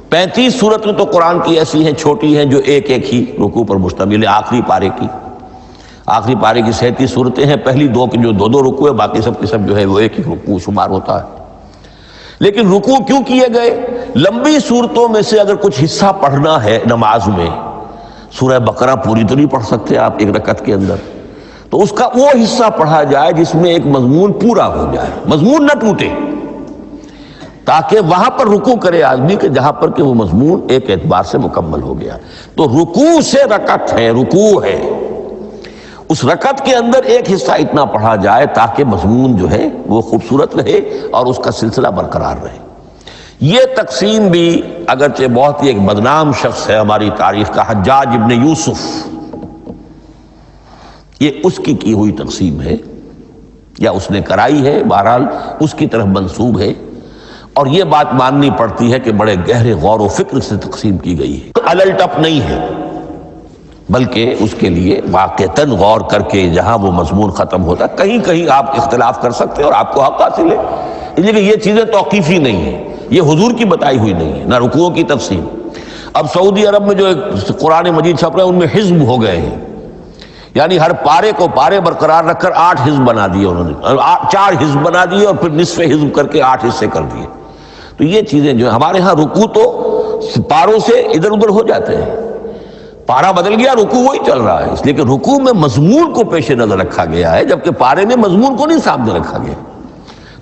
35 صورتیں تو قرآن کی ایسی ہیں چھوٹی ہیں جو ایک ایک ہی رکوع پر مشتمل ہے۔ آخری پارے کی 37 صورتیں ہیں، پہلی 2 کی جو 2 رکوع ہے، باقی سب کی سب جو ہے وہ ایک ہی رکوع شمار ہوتا ہے۔ لیکن رکوع کیوں کیے گئے؟ لمبی صورتوں میں سے اگر کچھ حصہ پڑھنا ہے نماز میں، سورہ بقرہ پوری تو نہیں پڑھ سکتے آپ ایک رکعت کے اندر، تو اس کا وہ حصہ پڑھا جائے جس میں ایک مضمون پورا ہو جائے، مضمون نہ ٹوٹے۔ تاکہ وہاں پر رکوع کرے آدمی کہ جہاں پر کہ وہ مضمون ایک اعتبار سے مکمل ہو گیا. تو رکوع سے رکعت ہے، رکوع ہے، اس رکعت کے اندر ایک حصہ اتنا پڑھا جائے تاکہ مضمون جو ہے وہ خوبصورت رہے اور اس کا سلسلہ برقرار رہے. یہ تقسیم بھی اگرچہ بہت ہی ایک بدنام شخص ہے ہماری تاریخ کا، حجاج ابن یوسف، یہ اس کی ہوئی تقسیم ہے یا اس نے کرائی ہے، بہرحال اس کی طرف منسوب ہے. اور یہ بات ماننی پڑتی ہے کہ بڑے گہرے غور و فکر سے تقسیم کی گئی ہے، الل ٹپ نہیں ہے، بلکہ اس کے لیے واقعتاً غور کر کے جہاں وہ مضمون ختم ہوتا ہے، کہیں کہیں آپ اختلاف کر سکتے ہیں اور آپ کو حق حاصل ہے، اس لیے کہ یہ چیزیں توقیفی نہیں ہیں، یہ حضور کی بتائی ہوئی نہیں ہے، نہ رکوعوں کی تقسیم. اب سعودی عرب میں جو ایک قرآن مجید چھپ رہے ہیں ان میں حزب ہو گئے ہیں، یعنی ہر پارے کو پارے برقرار رکھ کر 8 حزب بنا دیے انہوں نے، 4 حزب بنا دیے اور پھر نصف حزب کر کے 8 حصے کر دیے. تو یہ چیزیں جو ہمارے ہاں رکوع تو پاروں سے ادھر ادھر ہو جاتے ہیں، پارا بدل گیا رکوع وہی چل رہا ہے، اس لیے کہ رکوع میں مضمون کو پیش نظر رکھا گیا ہے جبکہ پارے میں مضمون کو نہیں سامنے رکھا گیا.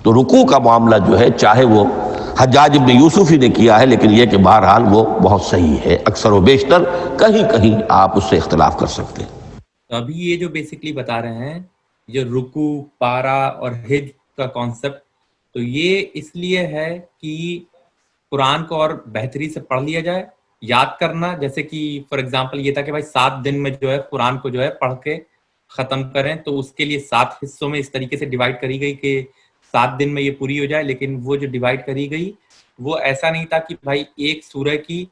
تو رکوع کا معاملہ جو ہے چاہے وہ حجاج ابن یوسف ہی نے کیا ہے، لیکن یہ کہ بہرحال وہ بہت صحیح ہے، اکثر و بیشتر کہیں کہیں آپ اس سے اختلاف کر سکتے ہیں. تو ابھی یہ جو بیسکلی بتا رہے ہیں جو رکوع، پارا اور حج کا کانسیپٹ، تو یہ اس لیے ہے کہ قرآن کو اور بہتری سے پڑھ لیا جائے، یاد کرنا، جیسے کہ فار ایگزامپل یہ تھا کہ بھائی 7 دن میں جو ہے قرآن کو جو ہے پڑھ کے ختم کریں، تو اس کے لیے 7 حصوں میں اس طریقے سے ڈیوائڈ کری گئی کہ 7 دن میں یہ پوری ہو جائے. لیکن وہ جو ڈیوائڈ کری گئی وہ ایسا نہیں تھا کہ بھائی ایک سورہ کی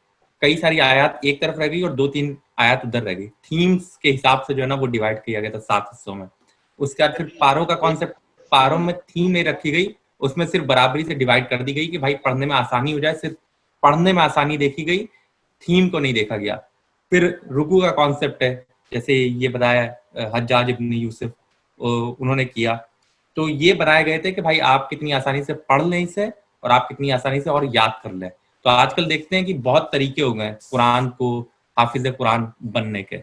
کئی ساری آیات ایک طرف رہ گئی اور 2-3 آیات ادھر رہ گئی، تھیمز کے حساب سے جو ہے نا وہ ڈیوائڈ کیا گیا تھا 7 حصوں میں. اس کے بعد پھر پاروں کا کانسیپٹ، پاروں میں تھیم نہیں رکھی گئی، اس میں صرف برابری سے ڈیوائڈ کر دی گئی کہ بھائی پڑھنے میں آسانی ہو جائے، صرف پڑھنے میں آسانی دیکھی گئی، تھیم کو نہیں دیکھا گیا. پھر رکوع کا کانسیپٹ ہے جیسے یہ بتایا حجاج ابن یوسف انہوں نے کیا، تو یہ بتائے گئے تھے کہ بھائی آپ کتنی آسانی سے پڑھ لیں اسے اور آپ کتنی آسانی سے اور یاد کر لیں. تو آج کل دیکھتے ہیں کہ بہت طریقے ہو گئے قرآن کو حافظ قرآن بننے کے،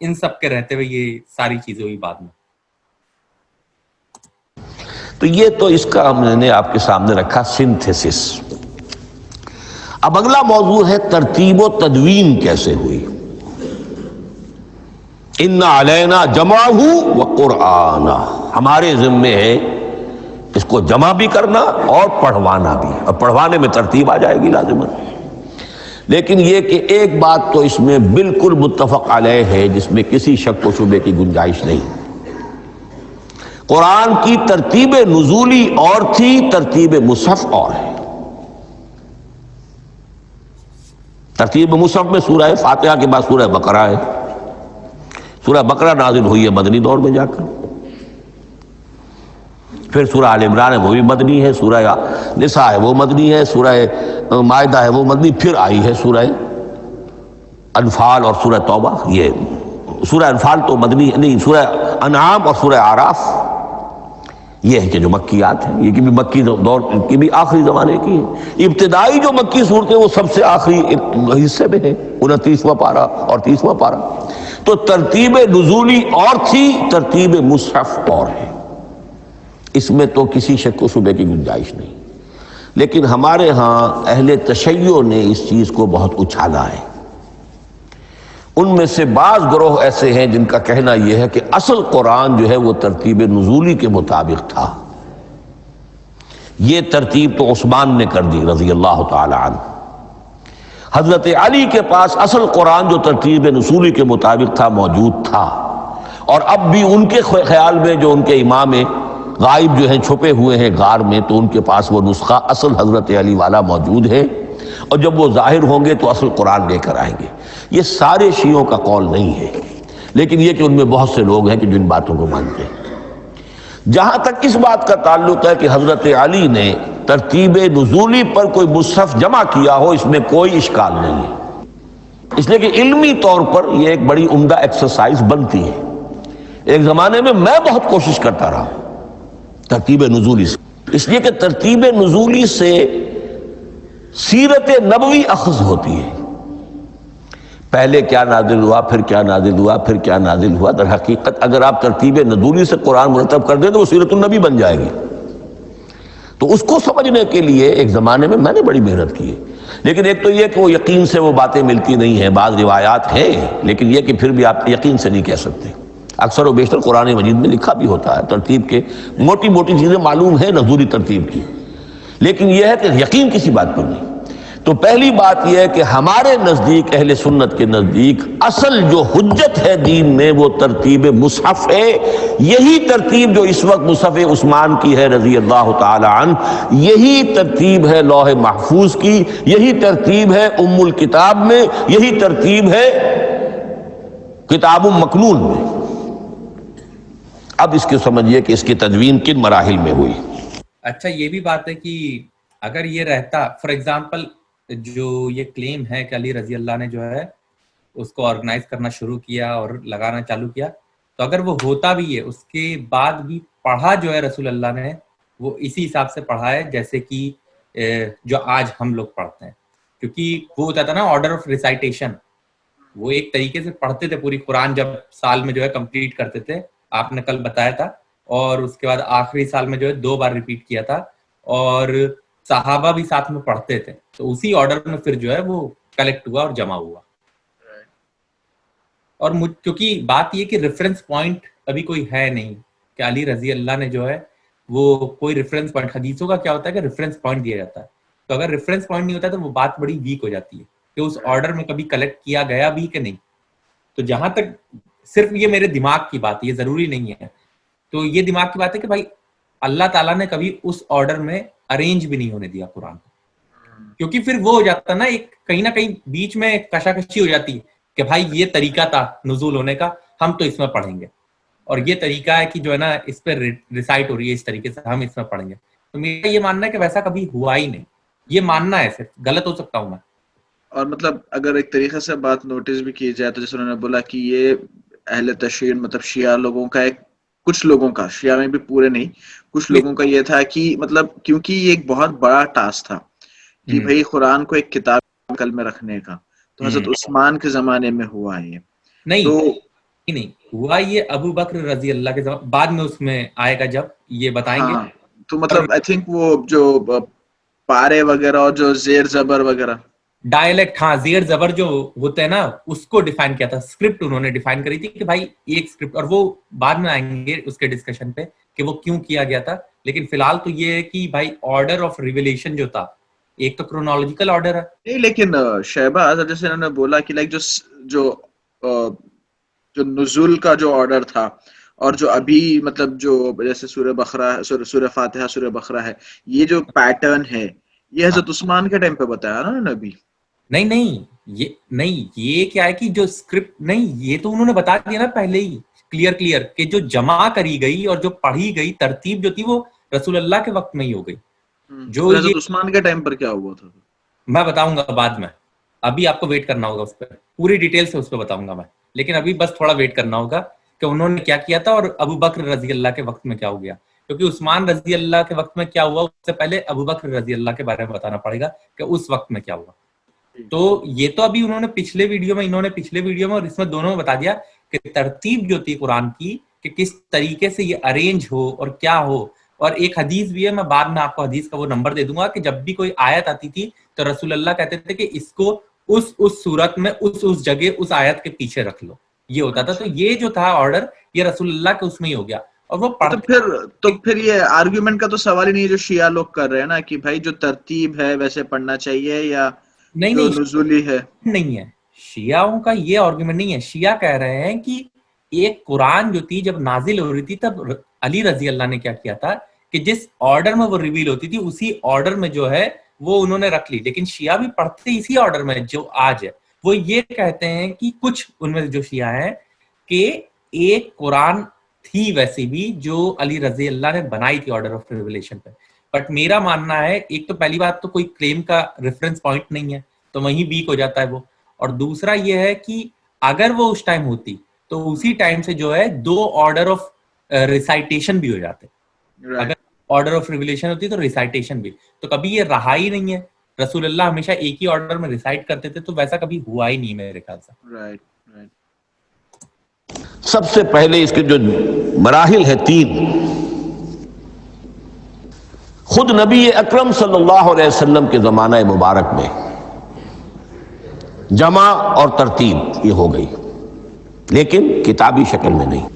ان سب کے رہتے ہوئے یہ ساری چیزیں ہوئی بعد میں. تو یہ تو اس کا ہم نے آپ کے سامنے رکھا سنتھیسس. اب اگلا موضوع ہے ترتیب و تدوین کیسے ہوئی. ان علینا جمعہ و قرآن، ہمارے ذمے ہے اس کو جمع بھی کرنا اور پڑھوانا بھی، اور پڑھوانے میں ترتیب آ جائے گی لازماً. لیکن یہ کہ ایک بات تو اس میں بالکل متفق علیہ ہے جس میں کسی شک و شبے کی گنجائش نہیں، قرآن کی ترتیب نزولی اور تھی، ترتیب مصحف اور ہے. ترتیب مصحف میں سورہ فاتحہ کے بعد سورہ بقرہ ہے. سورہ بقرہ نازل ہوئی ہے مدنی دور میں جا کر، پھر سورہ آل عمران ہے وہ بھی مدنی ہے، سورہ نساء ہے وہ مدنی ہے، سورہ مائدہ ہے وہ مدنی، پھر آئی ہے سورہ انفال اور سورہ توبہ. یہ سورہ انفال تو مدنی نہیں، سورہ انعام اور سورہ اعراف یہ ہے کہ جو مکیات ہیں، یہ کہ بھی مکی دور کی بھی آخری زمانے کی ہے. ابتدائی جو مکی صورتیں وہ سب سے آخری حصے میں ہے، 29واں پارہ اور 30واں پارہ. تو ترتیب نزولی اور تھی، ترتیب مصحف اور ہے، اس میں تو کسی شک و شبے کی گنجائش نہیں. لیکن ہمارے ہاں اہل تشیع نے اس چیز کو بہت اچھالا ہے. ان میں سے بعض گروہ ایسے ہیں جن کا کہنا یہ ہے کہ اصل قرآن جو ہے وہ ترتیب نزولی کے مطابق تھا. یہ ترتیب تو عثمان نے کر دی رضی اللہ تعالی عنہ. حضرت علی کے پاس اصل قرآن جو ترتیب نزولی کے مطابق تھا موجود تھا، اور اب بھی ان کے خیال میں جو ان کے امام غائب جو ہیں چھپے ہوئے ہیں غار میں، تو ان کے پاس وہ نسخہ اصل حضرت علی والا موجود ہے، اور جب وہ ظاہر ہوں گے تو اصل قرآن لے کر آئیں گے. یہ سارے شیعوں کا قول نہیں ہے، لیکن یہ کہ ان میں بہت سے لوگ ہیں کہ جن باتوں کو مانتے ہیں. جہاں تک اس بات کا تعلق ہے کہ حضرت علی نے ترتیب نزولی پر کوئی مصحف جمع کیا ہو، اس میں کوئی اشکال نہیں ہے، اس لیے کہ علمی طور پر یہ ایک بڑی عمدہ ایکسرسائز بنتی ہے. ایک زمانے میں بہت کوشش کرتا رہا ترتیب نزولی سے، اس لیے کہ ترتیب نزولی سے سیرت نبوی اخذ ہوتی ہے. پہلے کیا نازل ہوا، پھر کیا نازل ہوا، پھر کیا نازل ہوا. در حقیقت اگر آپ ترتیب نزولی سے قرآن مرتب کر دیں تو وہ سیرت النبی بن جائے گی. تو اس کو سمجھنے کے لیے ایک زمانے میں میں نے بڑی محنت کی ہے. لیکن ایک تو یہ کہ وہ یقین سے وہ باتیں ملتی نہیں ہیں، بعض روایات ہیں، لیکن یہ کہ پھر بھی آپ یقین سے نہیں کہہ سکتے. اکثر و بیشتر قرآن مجید میں لکھا بھی ہوتا ہے، ترتیب کے موٹی موٹی چیزیں معلوم ہیں نزولی ترتیب کی، لیکن یہ ہے کہ یقین کسی بات پر نہیں. تو پہلی بات یہ ہے کہ ہمارے نزدیک، اہل سنت کے نزدیک، اصل جو حجت ہے دین میں وہ ترتیب مصحف ہے. یہی ترتیب جو اس وقت مصحف عثمان کی ہے رضی اللہ تعالی عنہ، یہی ترتیب ہے لوح محفوظ کی، یہی ترتیب ہے ام الکتاب میں، یہی ترتیب ہے کتاب مکنون میں. اب اس کے سمجھیے کہ اس کی تدوین کن مراحل میں ہوئی. اچھا یہ بھی بات ہے کہ اگر یہ رہتا، فار ایگزامپل جو یہ کلیم ہے کہ علی رضی اللہ نے جو ہے اس کو آرگنائز کرنا شروع کیا اور لگانا چالو کیا، تو اگر وہ ہوتا بھی ہے اس کے بعد بھی پڑھا جو ہے رسول اللہ نے وہ اسی حساب سے پڑھا ہے جیسے کہ جو آج ہم لوگ پڑھتے ہیں. کیونکہ وہ ہوتا تھا نا آرڈر آف ریسائٹیشن، وہ ایک طریقے سے پڑھتے تھے پوری قرآن، جب سال میں جو ہے کمپلیٹ کرتے تھے، آپ نے کل بتایا تھا، اور اس کے بعد آخری سال میں جو ہے 2 بار ریپیٹ کیا تھا، اور صحابہ بھی ساتھ میں پڑھتے تھے. تو اسی آرڈر میں پھر جو ہے وہ کلیکٹ ہوا اور جمع ہوا. اور کیونکہ بات یہ کہ ریفرنس پوائنٹ ابھی کوئی ہے نہیں کہ علی رضی اللہ نے جو ہے وہ کوئی ریفرنس پوائنٹ، حدیثوں کا کیا ہوتا ہے کہ ریفرنس پوائنٹ دیا جاتا ہے، تو اگر ریفرنس پوائنٹ نہیں ہوتا تو وہ بات بڑی ویک ہو جاتی ہے کہ اس آرڈر میں کبھی کلیکٹ کیا گیا بھی کہ نہیں. تو جہاں تک صرف یہ میرے دماغ کی بات ہے، یہ ضروری نہیں ہے، تو یہ دماغ کی بات ہے کہ بھائی اللہ تعالیٰ نے کبھی اس آرڈر میں ارینج بھی نہیں ہونے دیا قرآن کو، کیونکہ پھر وہ ہو جاتا نا ایک کہیں نہ کہیں بیچ میں کشاکشی ہو جاتی ہے کہ بھائی یہ طریقہ تھا نزول ہونے کا، ہم تو اس میں پڑھیں گے، اور یہ طریقہ ہے کہ جو ہے نا اس پہ ریسائٹ ہو رہی ہے اس طریقے سے، ہم اس میں پڑھیں گے. تو میرا یہ ماننا ہے کہ ویسا کبھی ہوا ہی نہیں، یہ ماننا ہے، صرف غلط ہو سکتا ہوں میں. اور مطلب اگر ایک طریقے سے بات نوٹس بھی کی جائے تو جیسے انہوں نے بولا کہ یہ اہل تشیع مطلب شیعہ لوگوں کا کچھ لوگوں کا، شیعہ میں بھی پورے نہیں، کچھ لوگوں کا یہ تھا کہ مطلب کیونکہ یہ ایک بہت بڑا ٹاسک تھا کہ بھئی قرآن کو ایک کتاب کل میں رکھنے کا، تو حضرت عثمان کے زمانے میں ہوا یہ نہیں ہوا، یہ ابو بکر رضی اللہ کے بعد میں اس میں آئے گا جب یہ بتائیں گے. تو مطلب آئی تھنک وہ جو پارے وغیرہ اور جو زیر زبر وغیرہ ڈائلیکٹ، ہاں زیر زبر جو ہوتا ہے نا اس کو ڈیفائن کیا تھا، اسکرپٹ انہوں نے ڈیفائن کری تھی کہ بھائی ایک اسکرپٹ، اور وہ بعد میں آئیں گے اس کے ڈسکشن پہ کہ وہ کیوں کیا گیا تھا. لیکن فی الحال تو یہ ہے کہ بھائی آرڈر آف ریویلیشن جو تھا ایک تو کرونالوجیکل آرڈر ہے. نہیں لیکن شہباز جیسے انہوں نے بولا کہ لائک جو نزول کا جو آرڈر تھا اور جو ابھی مطلب جو جیسے سورہ بقرہ، سورہ فاتحہ، سورہ بقرہ ہے، یہ جو پیٹرن ہے یہ حضرت عثمان کے ٹائم پہ بتایا نا نبی. نہیں یہ کیا ہے کہ جو اسکرپٹ، نہیں یہ تو انہوں نے بتا دیا نا پہلے ہی کلیئر کہ جو جمع کری گئی اور جو پڑھی گئی ترتیب جو تھی وہ رسول اللہ کے وقت میں ہی ہو گئی. جو حضرت عثمان کے ٹائم پر کیا ہوا تھا میں بتاؤں گا بعد میں، ابھی آپ کو ویٹ کرنا ہوگا، اس پہ پوری ڈیٹیل سے اس پہ بتاؤں گا میں، لیکن ابھی بس تھوڑا ویٹ کرنا ہوگا کہ انہوں نے کیا کیا تھا اور ابو بکر رضی اللہ کے وقت میں کیا ہو گیا. کیونکہ عثمان رضی اللہ کے وقت میں کیا ہوا اس سے پہلے ابو بکر رضی اللہ کے بارے میں بتانا پڑے گا کہ اس وقت میں کیا ہوا. تو یہ تو ابھی انہوں نے پچھلے ویڈیو میں اور اس میں دونوں میں بتا دیا کہ ترتیب جو تھی قرآن کی کہ کس طریقے سے یہ ارینج ہو اور کیا ہو. اور ایک حدیث بھی ہے، میں بعد میں آپ کو حدیث کا وہ نمبر دے دوں گا، کہ جب بھی کوئی آیت آتی تھی تو رسول اللہ کہتے تھے کہ اس کو اس صورت میں اس جگہ اس آیت کے پیچھے رکھ لو، یہ ہوتا تھا. تو یہ جو تھا آرڈر یہ رسول اللہ کے اس میں ہی ہو گیا. اور وہ تو پھر یہ آرگیومنٹ کا تو سوال ہی نہیں ہے جو شیعہ لوگ کر رہے ہیں نا کہ بھائی جو ترتیب ہے ویسے پڑھنا چاہیے یا جو نزولی ہے. نہیں ہے، شیعوں کا یہ آرگیومنٹ نہیں ہے. شیعہ کہہ رہے ہیں کہ ایک قرآن جو تھی جب نازل ہو رہی تھی تب علی رضی اللہ نے کیا کیا تھا کہ جس آرڈر میں وہ ریویل ہوتی تھی اسی آرڈر میں جو ہے وہ انہوں نے رکھ لی. لیکن شیعہ بھی پڑھتے اسی آرڈر میں جو آج ہے. وہ یہ کہتے ہیں کہ کچھ ان میں جو شیعہ ہیں کہ ایک قرآن تھی ویسی بھی جو علی رضی اللہ نے بنائی تھی آرڈر آف ریویلیشن پہ. بٹ میرا ماننا ہے ایک تو پہلی بات تو کوئی کلیم کا ریفرنس پوائنٹ نہیں ہے تو وہیں ویک ہو جاتا ہے وہ، اور دوسرا یہ ہے کہ اگر وہ اس ٹائم ہوتی تو اسی ٹائم سے جو ہے 2 آرڈر آف ریسائٹیشن بھی ہو جاتے. اگر آرڈر آف ریویلیشن ہوتی تو ریسائٹیشن بھی، تو کبھی یہ رہا ہی نہیں ہے. رسول اللہ ہمیشہ ایک ہی آرڈر میں ریسائٹ کرتے تھے، تو ویسا کبھی ہوا ہی نہیں میرے خیال سے. سب سے پہلے اس کے جو مراحل ہے 3، خود نبی اکرم صلی اللہ علیہ وسلم کے زمانہ مبارک میں جمع اور ترتیب یہ ہو گئی، لیکن کتابی شکل میں نہیں،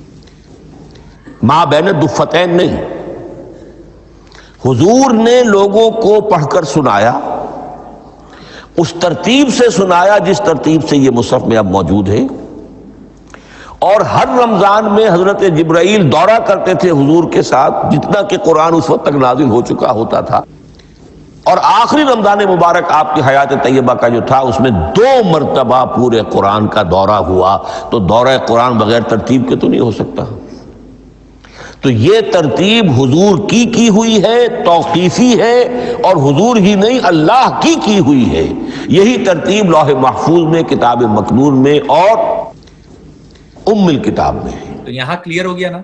ما بین الدفتین نہیں۔ حضور نے لوگوں کو پڑھ کر سنایا، اس ترتیب سے سنایا جس ترتیب سے یہ مصحف میں اب موجود ہے، اور ہر رمضان میں حضرت جبرائیل دورہ کرتے تھے حضور کے ساتھ، جتنا کہ قرآن اس وقت تک نازل ہو چکا ہوتا تھا، اور آخری رمضان مبارک آپ کی حیات طیبہ کا جو تھا اس میں 2 مرتبہ پورے قرآن کا دورہ ہوا، تو دورہ قرآن بغیر ترتیب کے تو نہیں ہو سکتا۔ تو یہ ترتیب حضور کی ہوئی ہے، توقیفی ہے، اور حضور ہی نہیں اللہ کی ہوئی ہے۔ یہی ترتیب لوح محفوظ میں، کتاب مکنون میں اور ام الکتاب میں ہے۔ تو یہاں کلیئر ہو گیا نا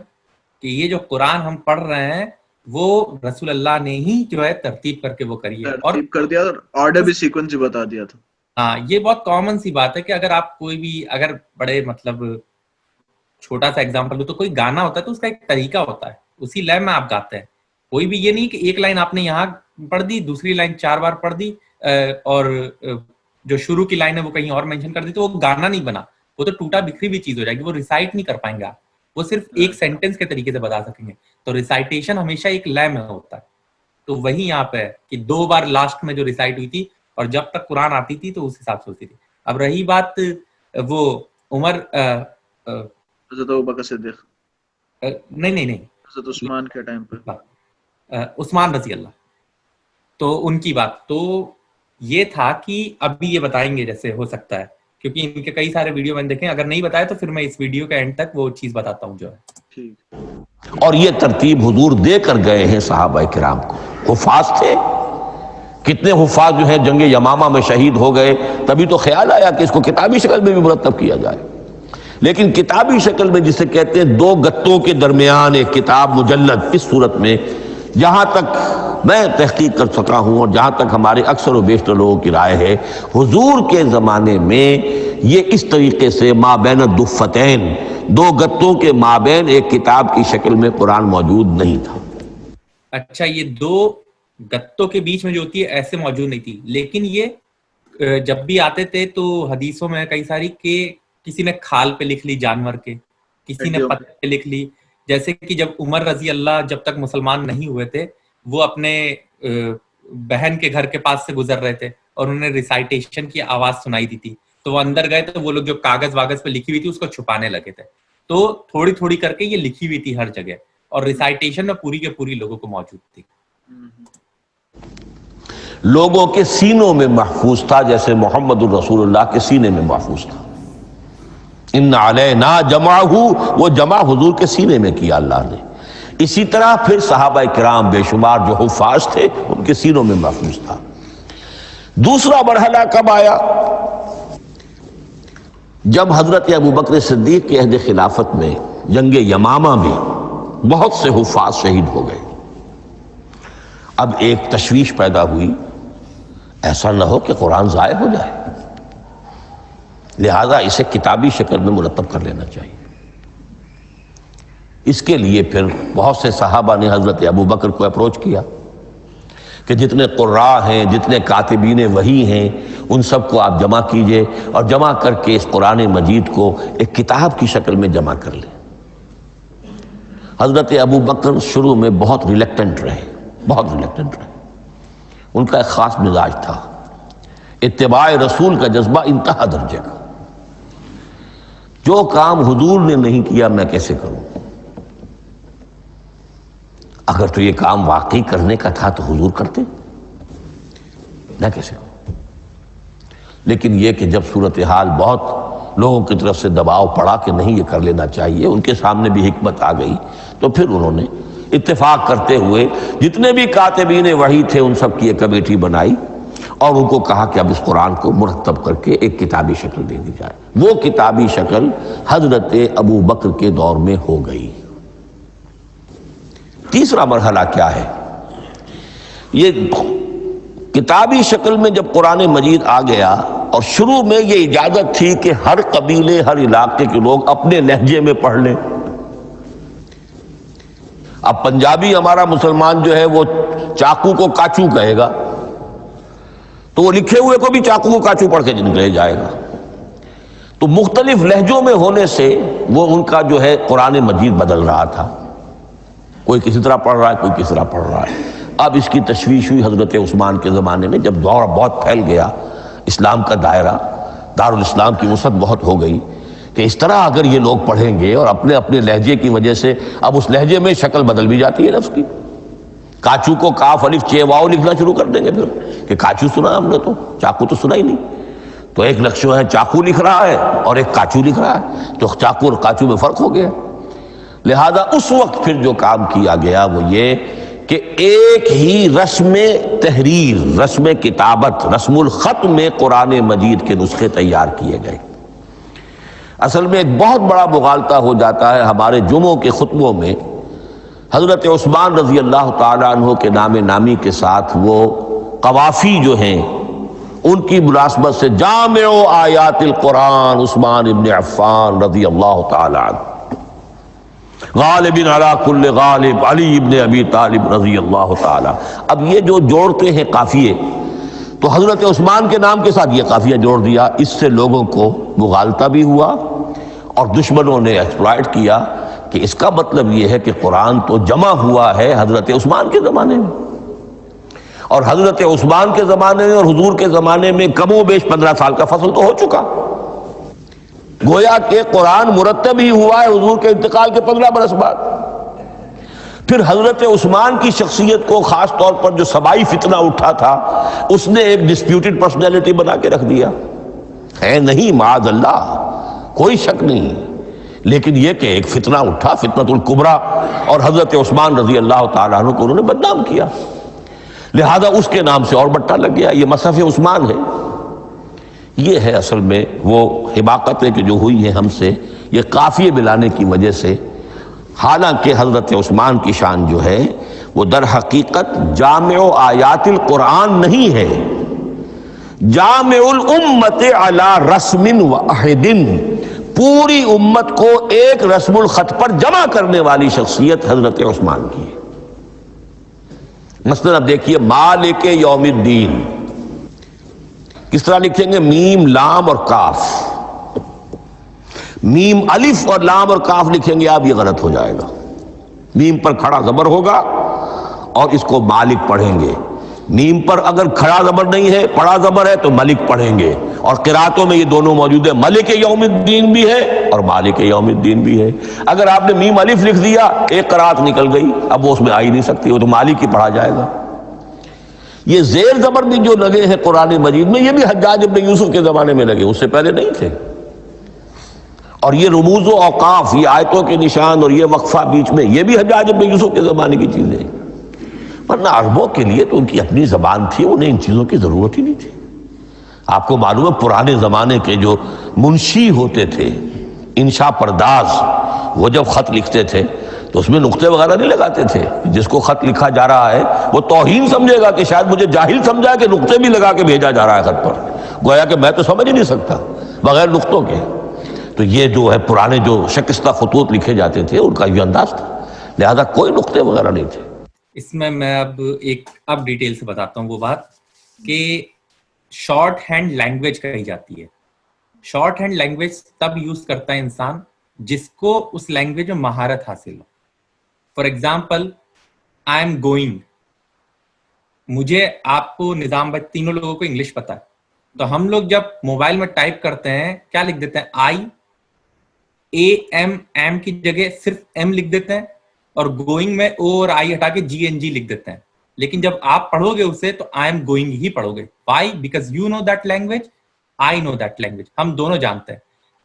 کہ یہ جو قرآن ہم پڑھ رہے ہیں وہ رسول اللہ نے ہی جو ہے ترتیب کر کے وہ کری ہے، اور ترتیب کر دیا اور آرڈر بھی سیکوینس بھی بتا دیا تھا۔ ہاں، یہ بہت کامن سی بات ہے کہ اگر آپ کوئی بھی، اگر بڑے مطلب چھوٹا سا ایگزامپل ہو تو کوئی گانا ہوتا ہے تو اس کا ایک طریقہ ہوتا ہے، اسی لے میں آپ گاتے ہیں۔ کوئی بھی یہ نہیں کہ ایک لائن آپ نے یہاں پڑھ دی، دوسری لائن 4 بار پڑھ دی، اور جو شروع کی لائن ہے وہ کہیں اور مینشن کر دی، تو وہ گانا نہیں بنا، وہ تو ٹوٹا بکھری بھی چیز ہو جائے گی، وہ ریسائٹ نہیں کر پائیں گے آپ، وہ صرف ایک سینٹینس کے طریقے سے بتا سکیں گے۔ تو ریسائٹیشن ہمیشہ ایک لے میں ہوتا ہے، تو وہی یہاں پہ ہے کہ 2 بار لاسٹ میں جو ریسائٹ ہوئی تھی، اور جب تک قرآن آتی تھی تو اس حساب سے ہوتی تھی۔ اب رہی بات وہ عمر حضرت ابوبکر صدیق، نہیں حضرت عثمان کے ٹائم پہ، عثمان رضی اللہ، تو ان کی بات تو یہ تھا کہ ابھی یہ بتائیں گے جیسے ہو سکتا ہے، کیونکہ ان کے کئی سارے ویڈیو میں نے دیکھے، اگر نہیں بتایا تو پھر میں اس ویڈیو کے اینڈ تک وہ چیز بتاتا ہوں جو ہے۔ ٹھیک۔ اور یہ ترتیب حضور دے کر گئے ہیں صحابہ کرام کو۔ حفاظ تھے، کتنے حفاظ جو ہیں جنگ یمامہ میں شہید ہو گئے، تبھی تو خیال آیا کہ اس کو کتابی شکل میں بھی مرتب کیا جائے۔ لیکن کتابی شکل میں جسے کہتے ہیں 2 گتوں کے درمیان ایک کتاب مجلد، اس صورت میں جہاں تک میں تحقیق کر سکا ہوں اور جہاں تک ہمارے اکثر و بیشتر لوگوں کی رائے ہے، حضور کے زمانے میں یہ اس طریقے سے ما بین الدفتین، 2 گتوں کے مابین ایک کتاب کی شکل میں قرآن موجود نہیں تھا۔ اچھا، یہ 2 گتوں کے بیچ میں جو ہوتی ہے ایسے موجود نہیں تھی، لیکن یہ جب بھی آتے تھے تو حدیثوں میں کئی ساری کہ کسی نے کھال پہ لکھ لی جانور کے، کسی نے پتھر پہ لکھ لی، جیسے کہ جب عمر رضی اللہ جب تک مسلمان نہیں ہوئے تھے، وہ اپنے بہن کے گھر کے پاس سے گزر رہے تھے اور انہوں نے ریسائٹیشن کی آواز سنائی دی تھی، تو وہ اندر گئے تو وہ لوگ جو کاغذ واغذ پہ لکھی ہوئی تھی اس کو چھپانے لگے تھے، تو تھوڑی تھوڑی کر کے یہ لکھی ہوئی تھی ہر جگہ، اور ریسائٹیشن میں پوری کے پوری لوگوں کو موجود تھی۔ لوگوں کے سینوں میں محفوظ تھا، جیسے محمد الرسول اللہ کے سینے میں محفوظ تھا۔ ان علینا جمعہ، وہ جمع حضور کے سینے میں کیا اللہ نے۔ اسی طرح پھر صحابہ کرام بے شمار جو حفاظ تھے ان کے سینوں میں محفوظ تھا۔ دوسرا مرحلہ کب آیا؟ جب حضرت ابوبکر صدیق کے عہد خلافت میں جنگ یمامہ میں بہت سے حفاظ شہید ہو گئے۔ اب ایک تشویش پیدا ہوئی، ایسا نہ ہو کہ قرآن ضائع ہو جائے، لہذا اسے کتابی شکل میں مرتب کر لینا چاہیے۔ اس کے لیے پھر بہت سے صحابہ نے حضرت ابوبکر کو اپروچ کیا کہ جتنے قراء ہیں، جتنے کاتبین وحی ہیں، ان سب کو آپ جمع کیجئے اور جمع کر کے اس قرآن مجید کو ایک کتاب کی شکل میں جمع کر لیں۔ حضرت ابوبکر شروع میں بہت ریلیکٹنٹ رہے، ان کا ایک خاص مزاج تھا، اتباع رسول کا جذبہ انتہا درجے کا۔ جو کام حضور نے نہیں کیا میں کیسے کروں؟ اگر تو یہ کام واقعی کرنے کا تھا تو حضور کرتے، میں کیسے کروں؟ لیکن یہ کہ جب صورتحال بہت لوگوں کی طرف سے دباؤ پڑا کہ نہیں یہ کر لینا چاہیے، ان کے سامنے بھی حکمت آ گئی، تو پھر انہوں نے اتفاق کرتے ہوئے جتنے بھی کاتبین وحی تھے ان سب کی ایک کمیٹی بنائی اور ان کو کہا کہ اب اس قرآن کو مرتب کر کے ایک کتابی شکل دے دی جائے۔ وہ کتابی شکل حضرت ابوبکر کے دور میں ہو گئی۔ تیسرا مرحلہ کیا ہے؟ یہ کتابی شکل میں جب قرآن مجید آ گیا اور شروع میں یہ اجازت تھی کہ ہر قبیلے، ہر علاقے کے لوگ اپنے لہجے میں پڑھ لیں، اب پنجابی ہمارا مسلمان جو ہے وہ چاقو کو کاچو کہے گا تو وہ لکھے ہوئے کو بھی چاقو کو کاچو پڑھ کے نکلے جائے گا. تو مختلف لہجوں میں ہونے سے وہ ان کا جو ہے قرآن مجید بدل رہا تھا. کوئی کسی طرح پڑھ رہا ہے, کوئی کسی طرح پڑھ رہا ہے. اب اس کی تشویش ہوئی حضرت عثمان کے زمانے میں, جب دور بہت پھیل گیا, اسلام کا دائرہ, دارالاسلام کی وسعت بہت ہو گئی, کہ اس طرح اگر یہ لوگ پڑھیں گے اور اپنے اپنے لہجے کی وجہ سے, اب اس لہجے میں شکل بدل بھی جاتی ہے لفظ کی. کاچو کو کاف الف چے واو لکھنا شروع کر دیں گے پھر, کہ کاچو سنا ہم نے تو چاقو تو سنا ہی نہیں. تو ایک لفظ جو ہے چاقو لکھ رہا ہے اور ایک کاچو لکھ رہا ہے, تو چاقو اور کاچو میں فرق ہو گیا. لہذا اس وقت پھر جو کام کیا گیا وہ یہ کہ ایک ہی رسم تحریر, رسم کتابت, رسم الخط میں قرآن مجید کے نسخے تیار کیے گئے. اصل میں ایک بہت بڑا مغالطہ ہو جاتا ہے ہمارے جمعوں کے خطبوں میں. حضرت عثمان رضی اللہ تعالیٰ عنہ کے نام نامی کے ساتھ وہ قوافی جو ہیں ان کی مناسبت سے جامع آیات القرآن عثمان ابن عفان رضی اللہ تعالیٰ عنہ, غالب علی کل غالب علی ابن ابی طالب رضی اللہ تعالیٰ. اب یہ جو جوڑتے ہیں قافیے, تو حضرت عثمان کے نام کے ساتھ یہ قافیہ جوڑ دیا. اس سے لوگوں کو مغالطہ بھی ہوا اور دشمنوں نے ایکسپلائٹ کیا کہ اس کا مطلب یہ ہے کہ قرآن تو جمع ہوا ہے حضرت عثمان کے زمانے میں, اور حضرت عثمان کے زمانے میں اور حضور کے زمانے میں کم و بیش 15 سال کا فصل تو ہو چکا. گویا کہ قرآن مرتب ہی ہوا ہے حضور کے انتقال کے 15 برس بعد. پھر حضرت عثمان کی شخصیت کو خاص طور پر جو سبائی فتنہ اٹھا تھا اس نے ایک ڈسپیوٹڈ پرسنالٹی بنا کے رکھ دیا ہے. نہیں معاذ اللہ, کوئی شک نہیں, لیکن یہ کہ ایک فتنہ اٹھا, فتنۃ الکبریٰ, اور حضرت عثمان رضی اللہ تعالیٰ عنہ کو انہوں نے بدنام کیا. لہذا اس کے نام سے اور بٹا لگ گیا, یہ مصحف عثمان ہے. یہ ہے اصل میں وہ حماقتیں کہ جو ہوئی ہیں ہم سے, یہ قافیے ملانے کی وجہ سے. حالانکہ حضرت عثمان کی شان جو ہے وہ در حقیقت جامع آیات القرآن نہیں ہے, جامع الامت علی رسم واحد, پوری امت کو ایک رسم الخط پر جمع کرنے والی شخصیت حضرت عثمان کی ہے. مثلا اب دیکھیے مالک یوم الدین کس طرح لکھیں گے, میم لام اور کاف. میم الف اور لام اور کاف لکھیں گے آپ, یہ غلط ہو جائے گا. میم پر کھڑا زبر ہوگا اور اس کو مالک پڑھیں گے. میم پر اگر کھڑا زبر نہیں ہے, پڑا زبر ہے, تو ملک پڑھیں گے. اور قراتوں میں یہ دونوں موجود ہے, ملک یوم الدین بھی ہے اور مالک یوم الدین بھی ہے. اگر آپ نے میم الف لکھ دیا, ایک قرات نکل گئی, اب وہ اس میں آ ہی نہیں سکتی, وہ تو مالک ہی پڑھا جائے گا. یہ زیر زبر بھی جو لگے ہیں قرآن مجید میں, یہ بھی حجاج ابن یوسف کے زمانے میں لگے, اس سے پہلے نہیں تھے. اور یہ رموز و اوقاف, یہ آیتوں کے نشان اور یہ وقفہ بیچ میں, یہ بھی حجاج ابن یوسف کے زمانے کی چیزیں ہیں. ورنہ عربوں کے لیے تو ان کی اپنی زبان تھی, انہیں ان چیزوں کی ضرورت ہی نہیں تھی. آپ کو معلوم ہے پرانے زمانے کے جو منشی ہوتے تھے, انشاء پرداز, وہ جب خط لکھتے تھے تو اس میں نقطے وغیرہ نہیں لگاتے تھے. جس کو خط لکھا جا رہا ہے وہ توہین سمجھے گا کہ شاید مجھے جاہل سمجھا کہ نقطے بھی لگا کے بھیجا جا رہا ہے خط پر, گویا کہ میں تو سمجھ ہی نہیں سکتا بغیر نقطوں کے. تو یہ جو ہے پرانے جو شکستہ خطوط لکھے جاتے تھے ان کا یہ انداز تھا, لہذا کوئی نقطے وغیرہ نہیں تھے. اس میں اب ڈیٹیل سے بتاتا ہوں وہ بات کہ شارٹ ہینڈ لینگویج کہی جاتی ہے. شارٹ ہینڈ لینگویج تب یوز کرتا ہے انسان جس کو اس لینگویج میں مہارت حاصل ہو. For example I am going, مجھے, آپ کو, نظام بھائی, تینوں لوگوں کو انگلش پتا ہے, تو ہم لوگ جب موبائل میں ٹائپ کرتے ہیں کیا لکھ دیتے ہیں, آئی اے ایم کی جگہ صرف ایم لکھ دیتے ہیں, اور گوئنگ میں او اور آئی ہٹا کے جی این جی لکھ دیتے ہیں. لیکن جب آپ پڑھو گے اسے تو آئی ایم گوئنگ ہی پڑھو گے. Why? Because you know that language, I know that language, ہم دونوں جانتے ہیں.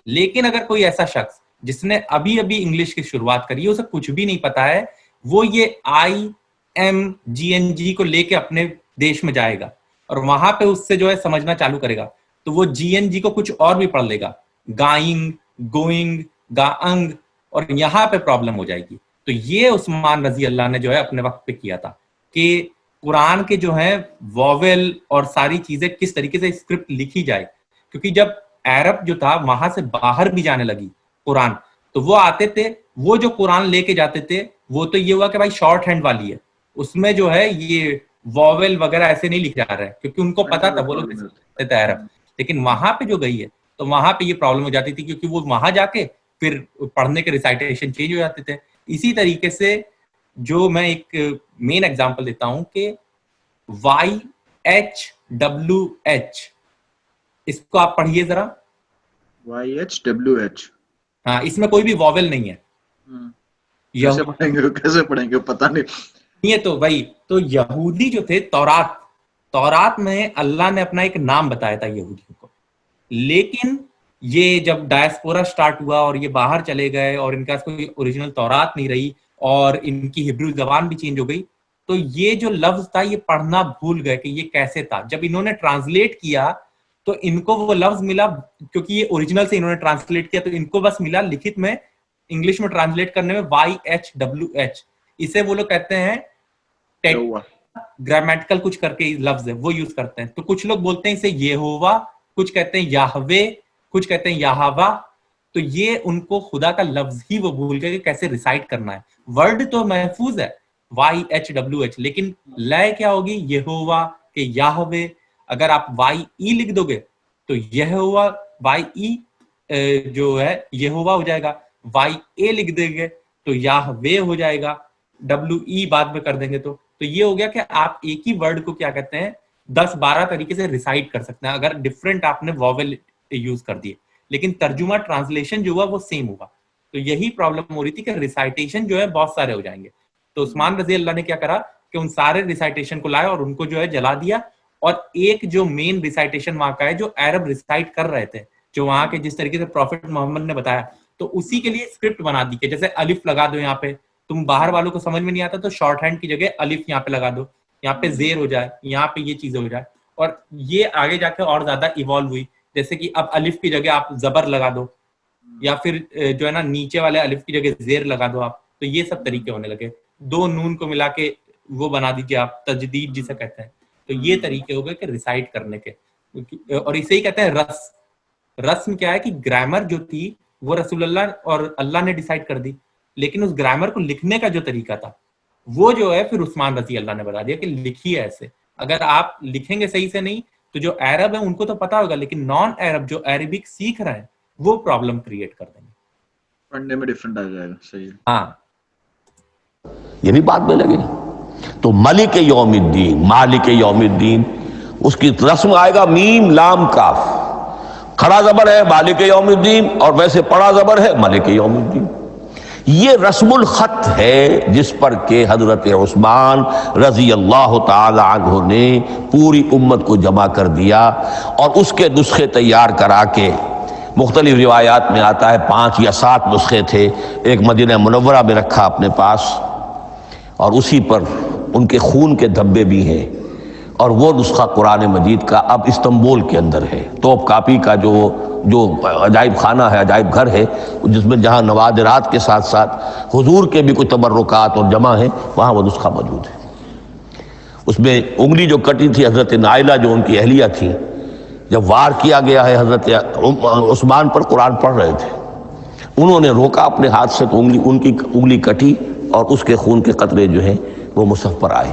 لیکن اگر کوئی ایسا شخص جس نے ابھی انگلش کی شروعات کری ہے, اسے کچھ بھی نہیں پتا ہے, وہ یہ I M G N G کو لے کے اپنے دیش میں جائے گا اور وہاں پہ اس سے جو ہے سمجھنا چالو کرے گا, تو وہ جی این جی کو کچھ اور بھی پڑھ لے گا, گائنگ, گوئنگ, گاانگ, اور یہاں پہ پرابلم ہو جائے گی. تو یہ عثمان رضی اللہ نے جو ہے اپنے وقت پہ کیا تھا کہ قرآن کے جو ہیں واویل اور ساری چیزیں کس طریقے سے اسکرپٹ لکھی جائے, کیونکہ جب عرب جو تھا وہاں سے باہر بھی جانے لگی قرآن, تو وہ آتے تھے, وہ جو قرآن لے کے جاتے تھے وہ تو یہ ہوا کہ بھائی شارٹ ہینڈ والی ہے, اس میں جو ہے یہ واول وغیرہ ایسے نہیں لکھا جا رہا ہے, کیونکہ ان کو پتا تھا وہ لوگ عرب. لیکن وہاں پہ جو گئی ہے تو وہاں پہ یہ پرابلم ہو جاتی تھی, کیونکہ وہ وہاں جا کے پھر پڑھنے کے ریسائٹیشن چینج ہو جاتے تھے. اسی طریقے سے جو میں ایک مین ایگزامپل دیتا ہوں کہ YHWH, اس کو آپ پڑھیے ذرا. YHWH, ہاں, اس میں کوئی بھی واول نہیں ہے. کیسے پڑھیں گے پتہ نہیں. یہ تو بھائی, تو یہودی جو تھے تورات میں اللہ نے اپنا ایک نام بتایا تھا یہودیوں کو, لیکن یہ جب ڈائسپورا سٹارٹ ہوا اور یہ باہر چلے گئے اور ان کا کوئی اوریجنل تورات نہیں رہی اور ان کی ہبرو زبان بھی چینج ہو گئی, تو یہ جو لفظ تھا یہ پڑھنا بھول گئے کہ یہ کیسے تھا. جب انہوں نے ٹرانسلیٹ کیا تو ان کو وہ لفظ ملا, کیونکہ یہ اوریجنل سے انہوں نے ٹرانسلیٹ کیا, تو ان کو بس ملا لکھت میں, انگلش میں ٹرانسلیٹ کرنے میں YHWH. اسے وہ لوگ کہتے ہیں گرامیٹیکل کچھ کر کے لفظ ہے وہ یوز کرتے ہیں. تو کچھ لوگ بولتے ہیں اسے یہووا, کچھ کہتے ہیں یاہوے, کچھ کہتے ہیں یاہوا. تو یہ ان کو خدا کا لفظ ہی وہ بھول گئے کہ کیسے ریسائٹ کرنا ہے. ورڈ تو محفوظ ہے YHWH, لیکن لے کیا ہوگی یہووا کہ یاہوے. اگر آپ YE لکھ دو گے تو یہووا YE جو ہے یہووا ہو جائے گا, YA لکھ دیں گے تو یاہوے ہو جائے گا, WE بعد میں کر دیں گے تو یہ ہو گیا کہ آپ ایک ہی ورڈ کو کیا کہتے ہیں 10-12 طریقے سے ریسائٹ کر سکتے ہیں اگر ڈفرینٹ آپ نے واول یوز کر دیے, لیکن ترجمہ ٹرانسلیشن جو ہوا وہ سیم ہوگا. تو یہی پرابلم ہو رہی تھی کہ ریسائٹیشن جو ہے بہت سارے ہو جائیں گے. تو عثمان رضی اللہ نے کیا کرا کہ ان سارے ریسائٹیشن کو لائے اور ان کو جو ہے جلا دیا, اور ایک جو مین ریسائٹیشن وہاں کا ہے جو عرب ریسائٹ کر رہے تھے, جو وہاں کے جس طریقے سے پروفٹ محمد نے بتایا, تو اسی کے لیے اسکرپٹ بنا دی کہ جیسے الف لگا دو یہاں پہ, تم باہر والوں کو سمجھ میں نہیں آتا تو شارٹ ہینڈ کی جگہ الف یہاں پہ لگا دو, یہاں پہ زیر ہو جائے, یہاں پہ یہ چیزیں ہو جائے. اور یہ آگے جا کے اور زیادہ ایوالو ہوئی, جیسے کہ اب الف کی جگہ آپ زبر لگا دو, یا پھر جو ہے نا نیچے والے الف کی جگہ زیر لگا دو آپ, تو یہ سب طریقے ہونے لگے. 2 نون کو ملا کے وہ بنا دیجیے آپ, تجدید جسے کہتے ہیں. تو یہ طریقے ہو گئے کہ ریسائٹ کرنے کے, اور اسے ہی کہتے ہیں رسم کیا ہے کہ گرامر جو تھی وہ رسول اللہ اور اللہ نے ڈیسائیڈ کر دی, لیکن اس گرامر کو لکھنے کا جو طریقہ تھا وہ جو ہے پھر عثمان رضی اللہ نے بتا دیا کہ لکھیے ایسے. اگر آپ لکھیں گے صحیح سے نہیں تو جو عرب ہے ان کو تو پتا ہوگا, لیکن نان عرب جو عربک سیکھ رہے ہیں وہ پرابلم کریٹ کر دیں گے, پڑھنے میں ڈیفرنٹ آ جائے گا. صحیح. ہاں, یہ بھی بات میں لگے. تو ملک یوم الدین, مالک یوم الدین, اس کی رسم آئے گا میم لام کاف, کھڑا زبر ہے مالک یوم الدین اور ویسے پڑا زبر ہے ملک یوم الدین. یہ رسم الخط ہے جس پر کہ حضرت عثمان رضی اللہ تعالی عنہ نے پوری امت کو جمع کر دیا, اور اس کے نسخے تیار کرا کے, مختلف روایات میں آتا ہے 5 یا 7 نسخے تھے, ایک مدینہ منورہ میں رکھا اپنے پاس, اور اسی پر ان کے خون کے دھبے بھی ہیں, اور وہ نسخہ قرآن مجید کا اب استنبول کے اندر ہے. توپ کاپی کا جو عجائب خانہ ہے, عجائب گھر ہے, جس میں جہاں نوادرات کے ساتھ ساتھ حضور کے بھی کچھ تبرکات اور جمع ہیں, وہاں وہ نسخہ موجود ہے. اس میں انگلی جو کٹی تھی حضرت نائلہ جو ان کی اہلیہ تھی, جب وار کیا گیا ہے حضرت عثمان پر, قرآن پڑھ رہے تھے, انہوں نے روکا اپنے ہاتھ سے تو ان کی انگلی کٹی اور اس کے خون کے قطرے جو ہیں وہ مصحف پر آئے.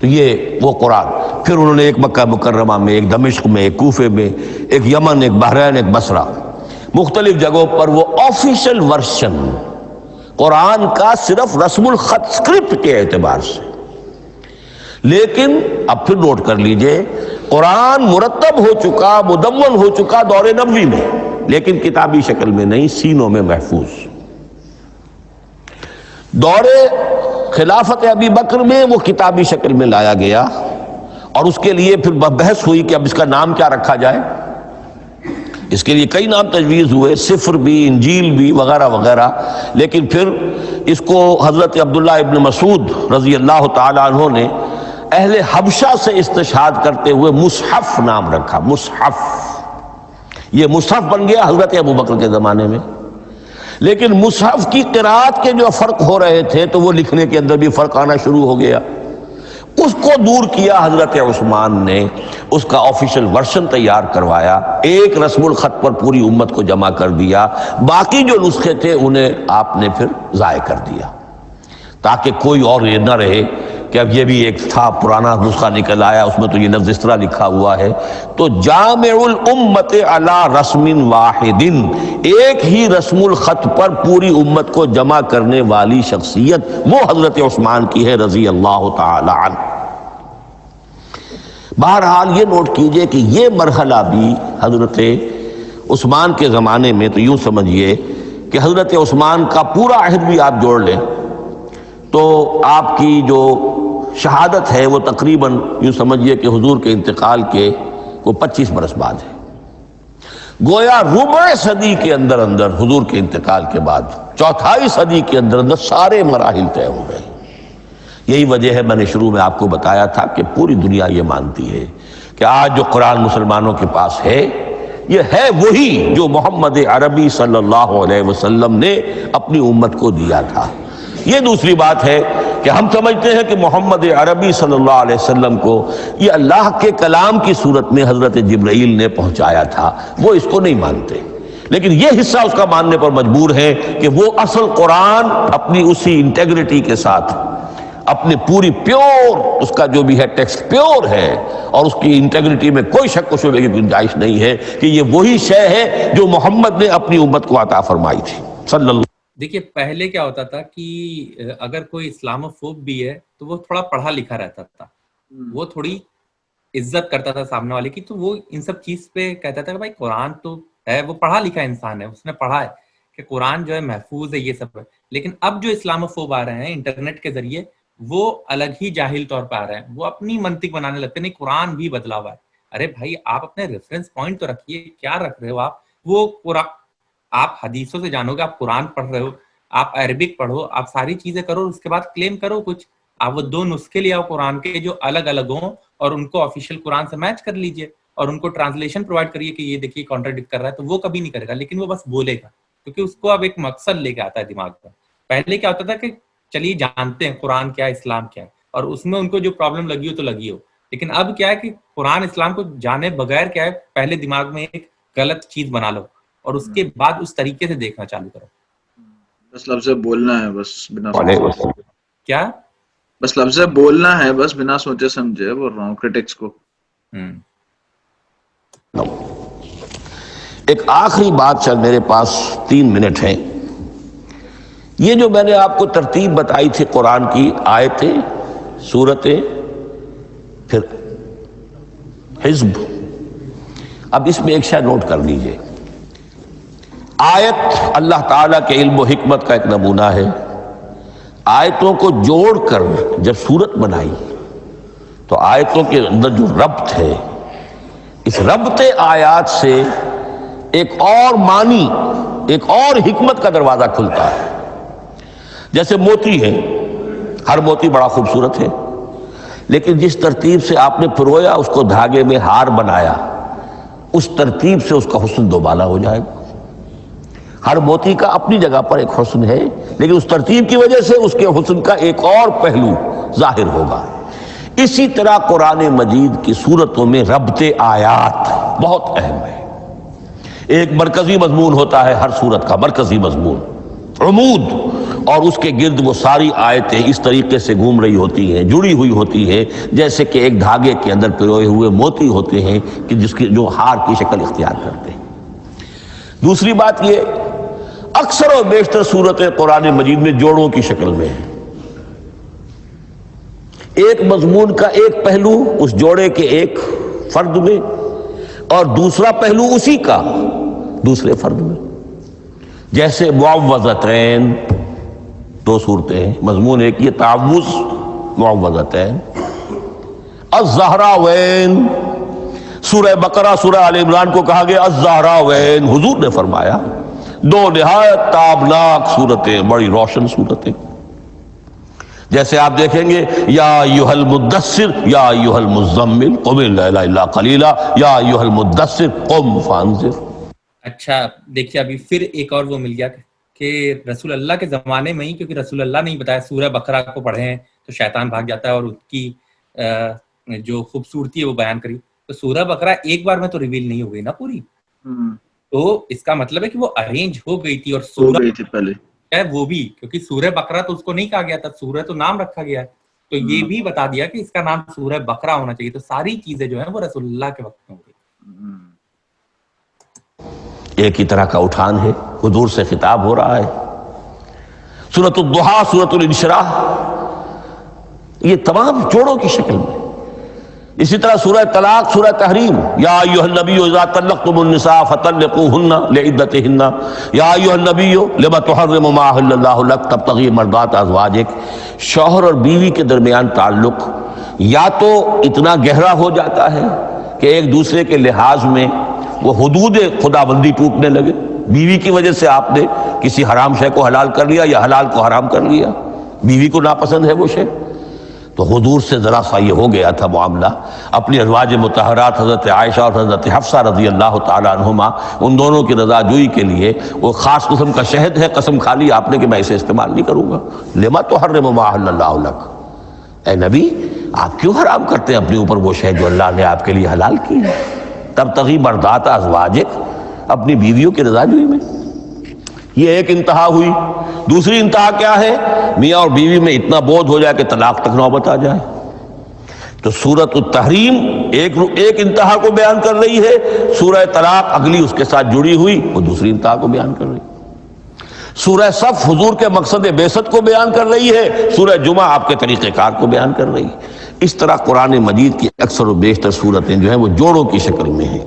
تو یہ وہ قرآن. پھر انہوں نے ایک مکہ مکرمہ میں, ایک دمشق میں, ایک کوفے میں, ایک یمن, ایک بحرین, ایک بصرہ, مختلف جگہوں پر وہ آفیشل ورشن قرآن کا صرف رسم الخط اسکرپٹ کے اعتبار سے. لیکن اب پھر نوٹ کر لیجئے, قرآن مرتب ہو چکا, مدون ہو چکا دور نبوی میں, لیکن کتابی شکل میں نہیں, سینوں میں محفوظ. دور خلافت ابی بکر میں وہ کتابی شکل میں لایا گیا, اور اس کے لیے پھر بحث ہوئی کہ اب اس کا نام کیا رکھا جائے. اس کے لیے کئی نام تجویز ہوئے, سفر بھی, انجیل بھی, وغیرہ وغیرہ. لیکن پھر اس کو حضرت عبداللہ ابن مسعود رضی اللہ تعالیٰ عنہ نے اہل حبشہ سے استشہاد کرتے ہوئے مصحف نام رکھا. مصحف, یہ مصحف بن گیا حضرت ابو بکر کے زمانے میں. لیکن مصحف کی قرأت کے جو فرق ہو رہے تھے تو وہ لکھنے کے اندر بھی فرق آنا شروع ہو گیا. اس کو دور کیا حضرت عثمان نے، اس کا آفیشیل ورژن تیار کروایا، ایک رسم الخط پر پوری امت کو جمع کر دیا، باقی جو نسخے تھے انہیں آپ نے پھر ضائع کر دیا تاکہ کوئی اور یہ نہ رہے کہ اب یہ بھی ایک تھا پرانا نسخہ نکل آیا اس میں تو یہ لفظ اس طرح لکھا ہوا ہے۔ تو جامع الامت علی رسم واحد، ایک ہی رسم الخط پر پوری امت کو جمع کرنے والی شخصیت وہ حضرت عثمان کی ہے رضی اللہ تعالی عنہ۔ بہرحال یہ نوٹ کیجئے کہ یہ مرحلہ بھی حضرت عثمان کے زمانے میں تو یوں سمجھیے کہ حضرت عثمان کا پورا عہد بھی آپ جوڑ لیں تو آپ کی جو شہادت ہے وہ تقریباً یوں سمجھیے کہ حضور کے انتقال کے وہ 25 برس بعد ہے، گویا ربع صدی کے اندر اندر حضور کے انتقال کے بعد چوتھائی صدی کے اندر اندر سارے مراحل طے ہو گئے۔ یہی وجہ ہے میں نے شروع میں آپ کو بتایا تھا کہ پوری دنیا یہ مانتی ہے کہ آج جو قرآن مسلمانوں کے پاس ہے یہ ہے وہی جو محمد عربی صلی اللہ علیہ وسلم نے اپنی امت کو دیا تھا۔ یہ دوسری بات ہے کہ ہم سمجھتے ہیں کہ محمد عربی صلی اللہ علیہ وسلم کو یہ اللہ کے کلام کی صورت میں حضرت جبرائیل نے پہنچایا تھا، وہ اس کو نہیں مانتے، لیکن یہ حصہ اس کا ماننے پر مجبور ہے کہ وہ اصل قرآن اپنی اسی انٹیگریٹی کے ساتھ، اپنے پوری پیور اس کا جو بھی ہے ٹیکسٹ پیور ہے اور اس کی انٹیگریٹی میں کوئی شک و شبہ کی گنجائش نہیں ہے کہ یہ وہی شے ہے جو محمد نے اپنی امت کو عطا فرمائی تھی صلی اللہ۔ دیکھیے پہلے کیا ہوتا تھا کہ اگر کوئی اسلاموفوب بھی ہے تو وہ تھوڑا پڑھا لکھا رہتا تھا، وہ تھوڑی عزت کرتا تھا سامنے والے کی، تو وہ ان سب چیز پہ کہتا تھا کہ بھائی قرآن تو ہے، وہ پڑھا لکھا انسان ہے، اس نے پڑھا ہے کہ قرآن جو ہے محفوظ ہے، یہ سب ہے۔ لیکن اب جو اسلاموفوب آ رہے ہیں انٹرنیٹ کے ذریعے وہ الگ ہی جاہل طور پہ آ رہے ہیں، وہ اپنی منطق بنانے لگتے ہیں، نہیں قرآن بھی بدلا ہوا ہے۔ ارے بھائی آپ اپنے ریفرنس پوائنٹ تو رکھیے، کیا رکھ رہے ہو آپ؟ وہ قرآن آپ حدیثوں سے جانو گے، آپ قرآن پڑھ رہے ہو، آپ عربک پڑھو، آپ ساری چیزیں کرو، اس کے بعد کلیم کرو کچھ، آپ وہ دو نسخے لے آؤ قرآن کے جو الگ الگ ہوں اور ان کو آفیشیل قرآن سے میچ کر لیجئے اور ان کو ٹرانسلیشن پرووائڈ کریے کہ یہ دیکھیے کانٹراڈکٹ کر رہا ہے، تو وہ کبھی نہیں کرے گا، لیکن وہ بس بولے گا کیونکہ اس کو اب ایک مقصد لے کے آتا ہے دماغ میں۔ پہلے کیا ہوتا تھا کہ چلیے جانتے ہیں قرآن کیا ہے، اسلام کیا ہے، اور اس میں ان کو جو پرابلم لگی ہو تو لگی ہو، لیکن اب کیا ہے کہ قرآن اسلام کو جانے بغیر کیا ہے، پہلے دماغ میں ایک غلط چیز بنا لو اور اس کے بعد اس طریقے سے دیکھنا چالو کرو۔ بس لفظ بولنا ہے، بس بنا کیا بس لفظ بولنا ہے، بس بنا سوچے سمجھے بول رہا ہوں کرٹکس کو۔ ایک آخری بات چل، میرے پاس 3 منٹ ہیں۔ یہ جو میں نے آپ کو ترتیب بتائی تھی قرآن کی، آیتیں، سورتیں، پھر حزب، اب اس میں ایک شے نوٹ کر لیجئے۔ آیت اللہ تعالیٰ کے علم و حکمت کا ایک نمونہ ہے، آیتوں کو جوڑ کر جب سورت بنائی تو آیتوں کے اندر جو ربط ہے، اس ربط آیات سے ایک اور معنی، ایک اور حکمت کا دروازہ کھلتا ہے۔ جیسے موتی ہے، ہر موتی بڑا خوبصورت ہے، لیکن جس ترتیب سے آپ نے پرویا، اس کو دھاگے میں ہار بنایا، اس ترتیب سے اس کا حسن دوبالا ہو جائے گا۔ ہر موتی کا اپنی جگہ پر ایک حسن ہے، لیکن اس ترتیب کی وجہ سے اس کے حسن کا ایک اور پہلو ظاہر ہوگا۔ اسی طرح قرآن مجید کی صورتوں میں ربط آیات بہت اہم ہے۔ ایک مرکزی مضمون ہوتا ہے ہر صورت کا، مرکزی مضمون، عمود، اور اس کے گرد وہ ساری آیتیں اس طریقے سے گھوم رہی ہوتی ہیں، جڑی ہوئی ہوتی ہیں، جیسے کہ ایک دھاگے کے اندر پروئے ہوئے موتی ہوتے ہیں کہ جس کی جو ہار کی شکل اختیار کرتے ہیں۔ دوسری بات یہ، اکثر و بیشتر صورتیں قرآن مجید میں جوڑوں کی شکل میں ہیں، ایک مضمون کا ایک پہلو اس جوڑے کے ایک فرد میں اور دوسرا پہلو اسی کا دوسرے فرد میں۔ جیسے معوذتین، 2 صورتیں ہیں، مضمون ایک یہ تعوذ، معوذتین، الزہراوین، سورہ بقرہ سورہ آل عمران کو کہا گیا الزہراوین، حضور نے فرمایا 2 نہایت تابناک صورتیں، بڑی روشن صورتیں۔ جیسے آپ دیکھیں گے یا ایھا المدثر یا ایھا المزمل قم اللیل الا قلیلا یا ایھا المدثر قم فانذر۔ اچھا دیکھیے ابھی پھر ایک اور وہ مل گیا کہ رسول اللہ کے زمانے میں ہی، کیونکہ رسول اللہ نے ہی بتایا سورہ بقرہ کو پڑھیں تو شیطان بھاگ جاتا ہے اور اس کی جو خوبصورتی ہے وہ بیان کری. تو سورہ بقرہ ایک بار میں تو ریویل نہیں ہو گئی نا پوری, تو اس کا مطلب ہے کہ وہ ارینج ہو گئی تھی. اور سورہ پہلے ہے وہ بھی, کیونکہ سورہ بقرہ تو اس کو نہیں کہا گیا تھا, سورہ تو نام رکھا گیا ہے, تو یہ بھی بتا دیا کہ اس کا نام سورہ بقرہ ہونا چاہیے. تو ساری چیزیں جو ہیں وہ رسول اللہ کے وقت میں ہو گئی. ایک ہی طرح کا اٹھان ہے, حضور سے خطاب ہو رہا ہے. سورۃ الضحیٰ, سورۃ الانشراح, یہ تمام جوڑوں کی شکل میں. اسی طرح سورہ طلاق, سورہ تحریم, یا ایھا النبی اذا طلقتم النساء فطلقوہن لعدتہن یا ایھا النبی لم تحرم ما احل اللہ لک تبتغی مرضات ازواجک. شوہر اور بیوی کے درمیان تعلق یا تو اتنا گہرا ہو جاتا ہے کہ ایک دوسرے کے لحاظ میں وہ حدود خدا بندی ٹوٹنے لگے, بیوی کی وجہ سے آپ نے کسی حرام شے کو حلال کر لیا یا حلال کو حرام کر لیا, بیوی کو ناپسند ہے وہ شے. تو حضور سے ذرا سا یہ ہو گیا تھا معاملہ. اپنی ازواج مطہرات حضرت عائشہ اور حضرت حفصہ رضی اللہ تعالیٰ عنہما, ان دونوں کی رضا جوئی کے لیے وہ خاص قسم کا شہد ہے, قسم کھا لی آپ نے کہ میں اسے استعمال نہیں کروں گا. لما تحرم ما احل اللہ لک, اے نبی آپ کیوں حرام کرتے ہیں اپنے اوپر وہ شے جو اللہ نے آپ کے لیے حلال کی ہے. تبتغی مرضات ازواجک, اپنی بیویوں کی رضا جوئی میں. یہ ایک انتہا ہوئی. دوسری انتہا کیا ہے, میاں اور بیوی میں اتنا بودھ ہو جائے کہ طلاق تک نوبت آ جائے. تو سورۃ التحریم ایک انتہا کو بیان کر رہی ہے, سورہ طلاق اگلی اس کے ساتھ جڑی ہوئی وہ دوسری انتہا کو بیان کر رہی. سورہ صف حضور کے مقصد بعثت کو بیان کر رہی ہے, سورہ جمعہ آپ کے طریقہ کار کو بیان کر رہی ہے. اس طرح قرآن مجید کی اکثر و بیشتر صورتیں جو ہیں وہ جوڑوں کی شکل میں ہیں.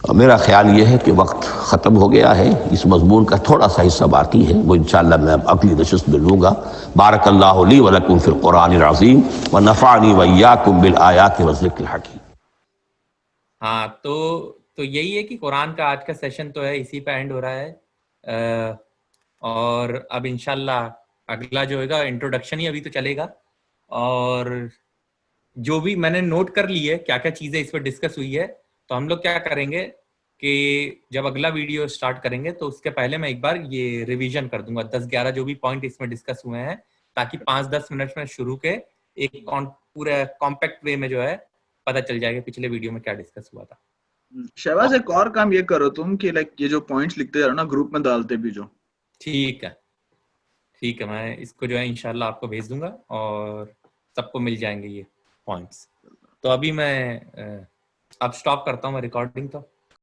اور میرا خیال یہ ہے کہ وقت ختم ہو گیا ہے, اس مضمون کا تھوڑا سا حصہ باقی ہے, وہ انشاءاللہ میں اب اگلی نشست میں لوں گا. بارک اللہ لی ولکم فی القرآن العظیم ونفعنی وایاکم بالآیات والذکر الحکیم. ہاں تو یہی ہے کہ قرآن کا آج کا سیشن تو ہے اسی پہ اینڈ ہو رہا ہے. اور اب انشاءاللہ اگلا جو ہوگا انٹروڈکشن ہی ابھی تو چلے گا, اور جو بھی میں نے نوٹ کر لی ہے کیا کیا چیزیں اس پہ ڈسکس ہوئی ہے, تو ہم لوگ کیا کریں گے کہ جب اگلا ویڈیو سٹارٹ کریں گے تو اس کے پہلے میں ایک بار یہ ریویژن کر دوں گا 10-11 جو بھی پوائنٹ اس میں ڈسکس ہوئے ہیں, تاکہ 5-10 منٹ میں شروع کے ایک پورا کمپیکٹ وے میں جو ہے پتہ چل جائے گا پچھلے ویڈیو میں کیا ڈسکس ہوا تھا. شہباز ایک اور کام یہ کرو تم کہ یہ جو پوائنٹس لکھتے جا رہو نا گروپ میں ڈالتے بھی جو. ٹھیک ہے, میں اس کو جو ہے انشاءاللہ آپ کو بھیج دوں گا اور سب کو مل جائیں گے یہ پوائنٹس. تو ابھی میں اب سٹاپ کرتا ہوں میں ریکارڈنگ تو.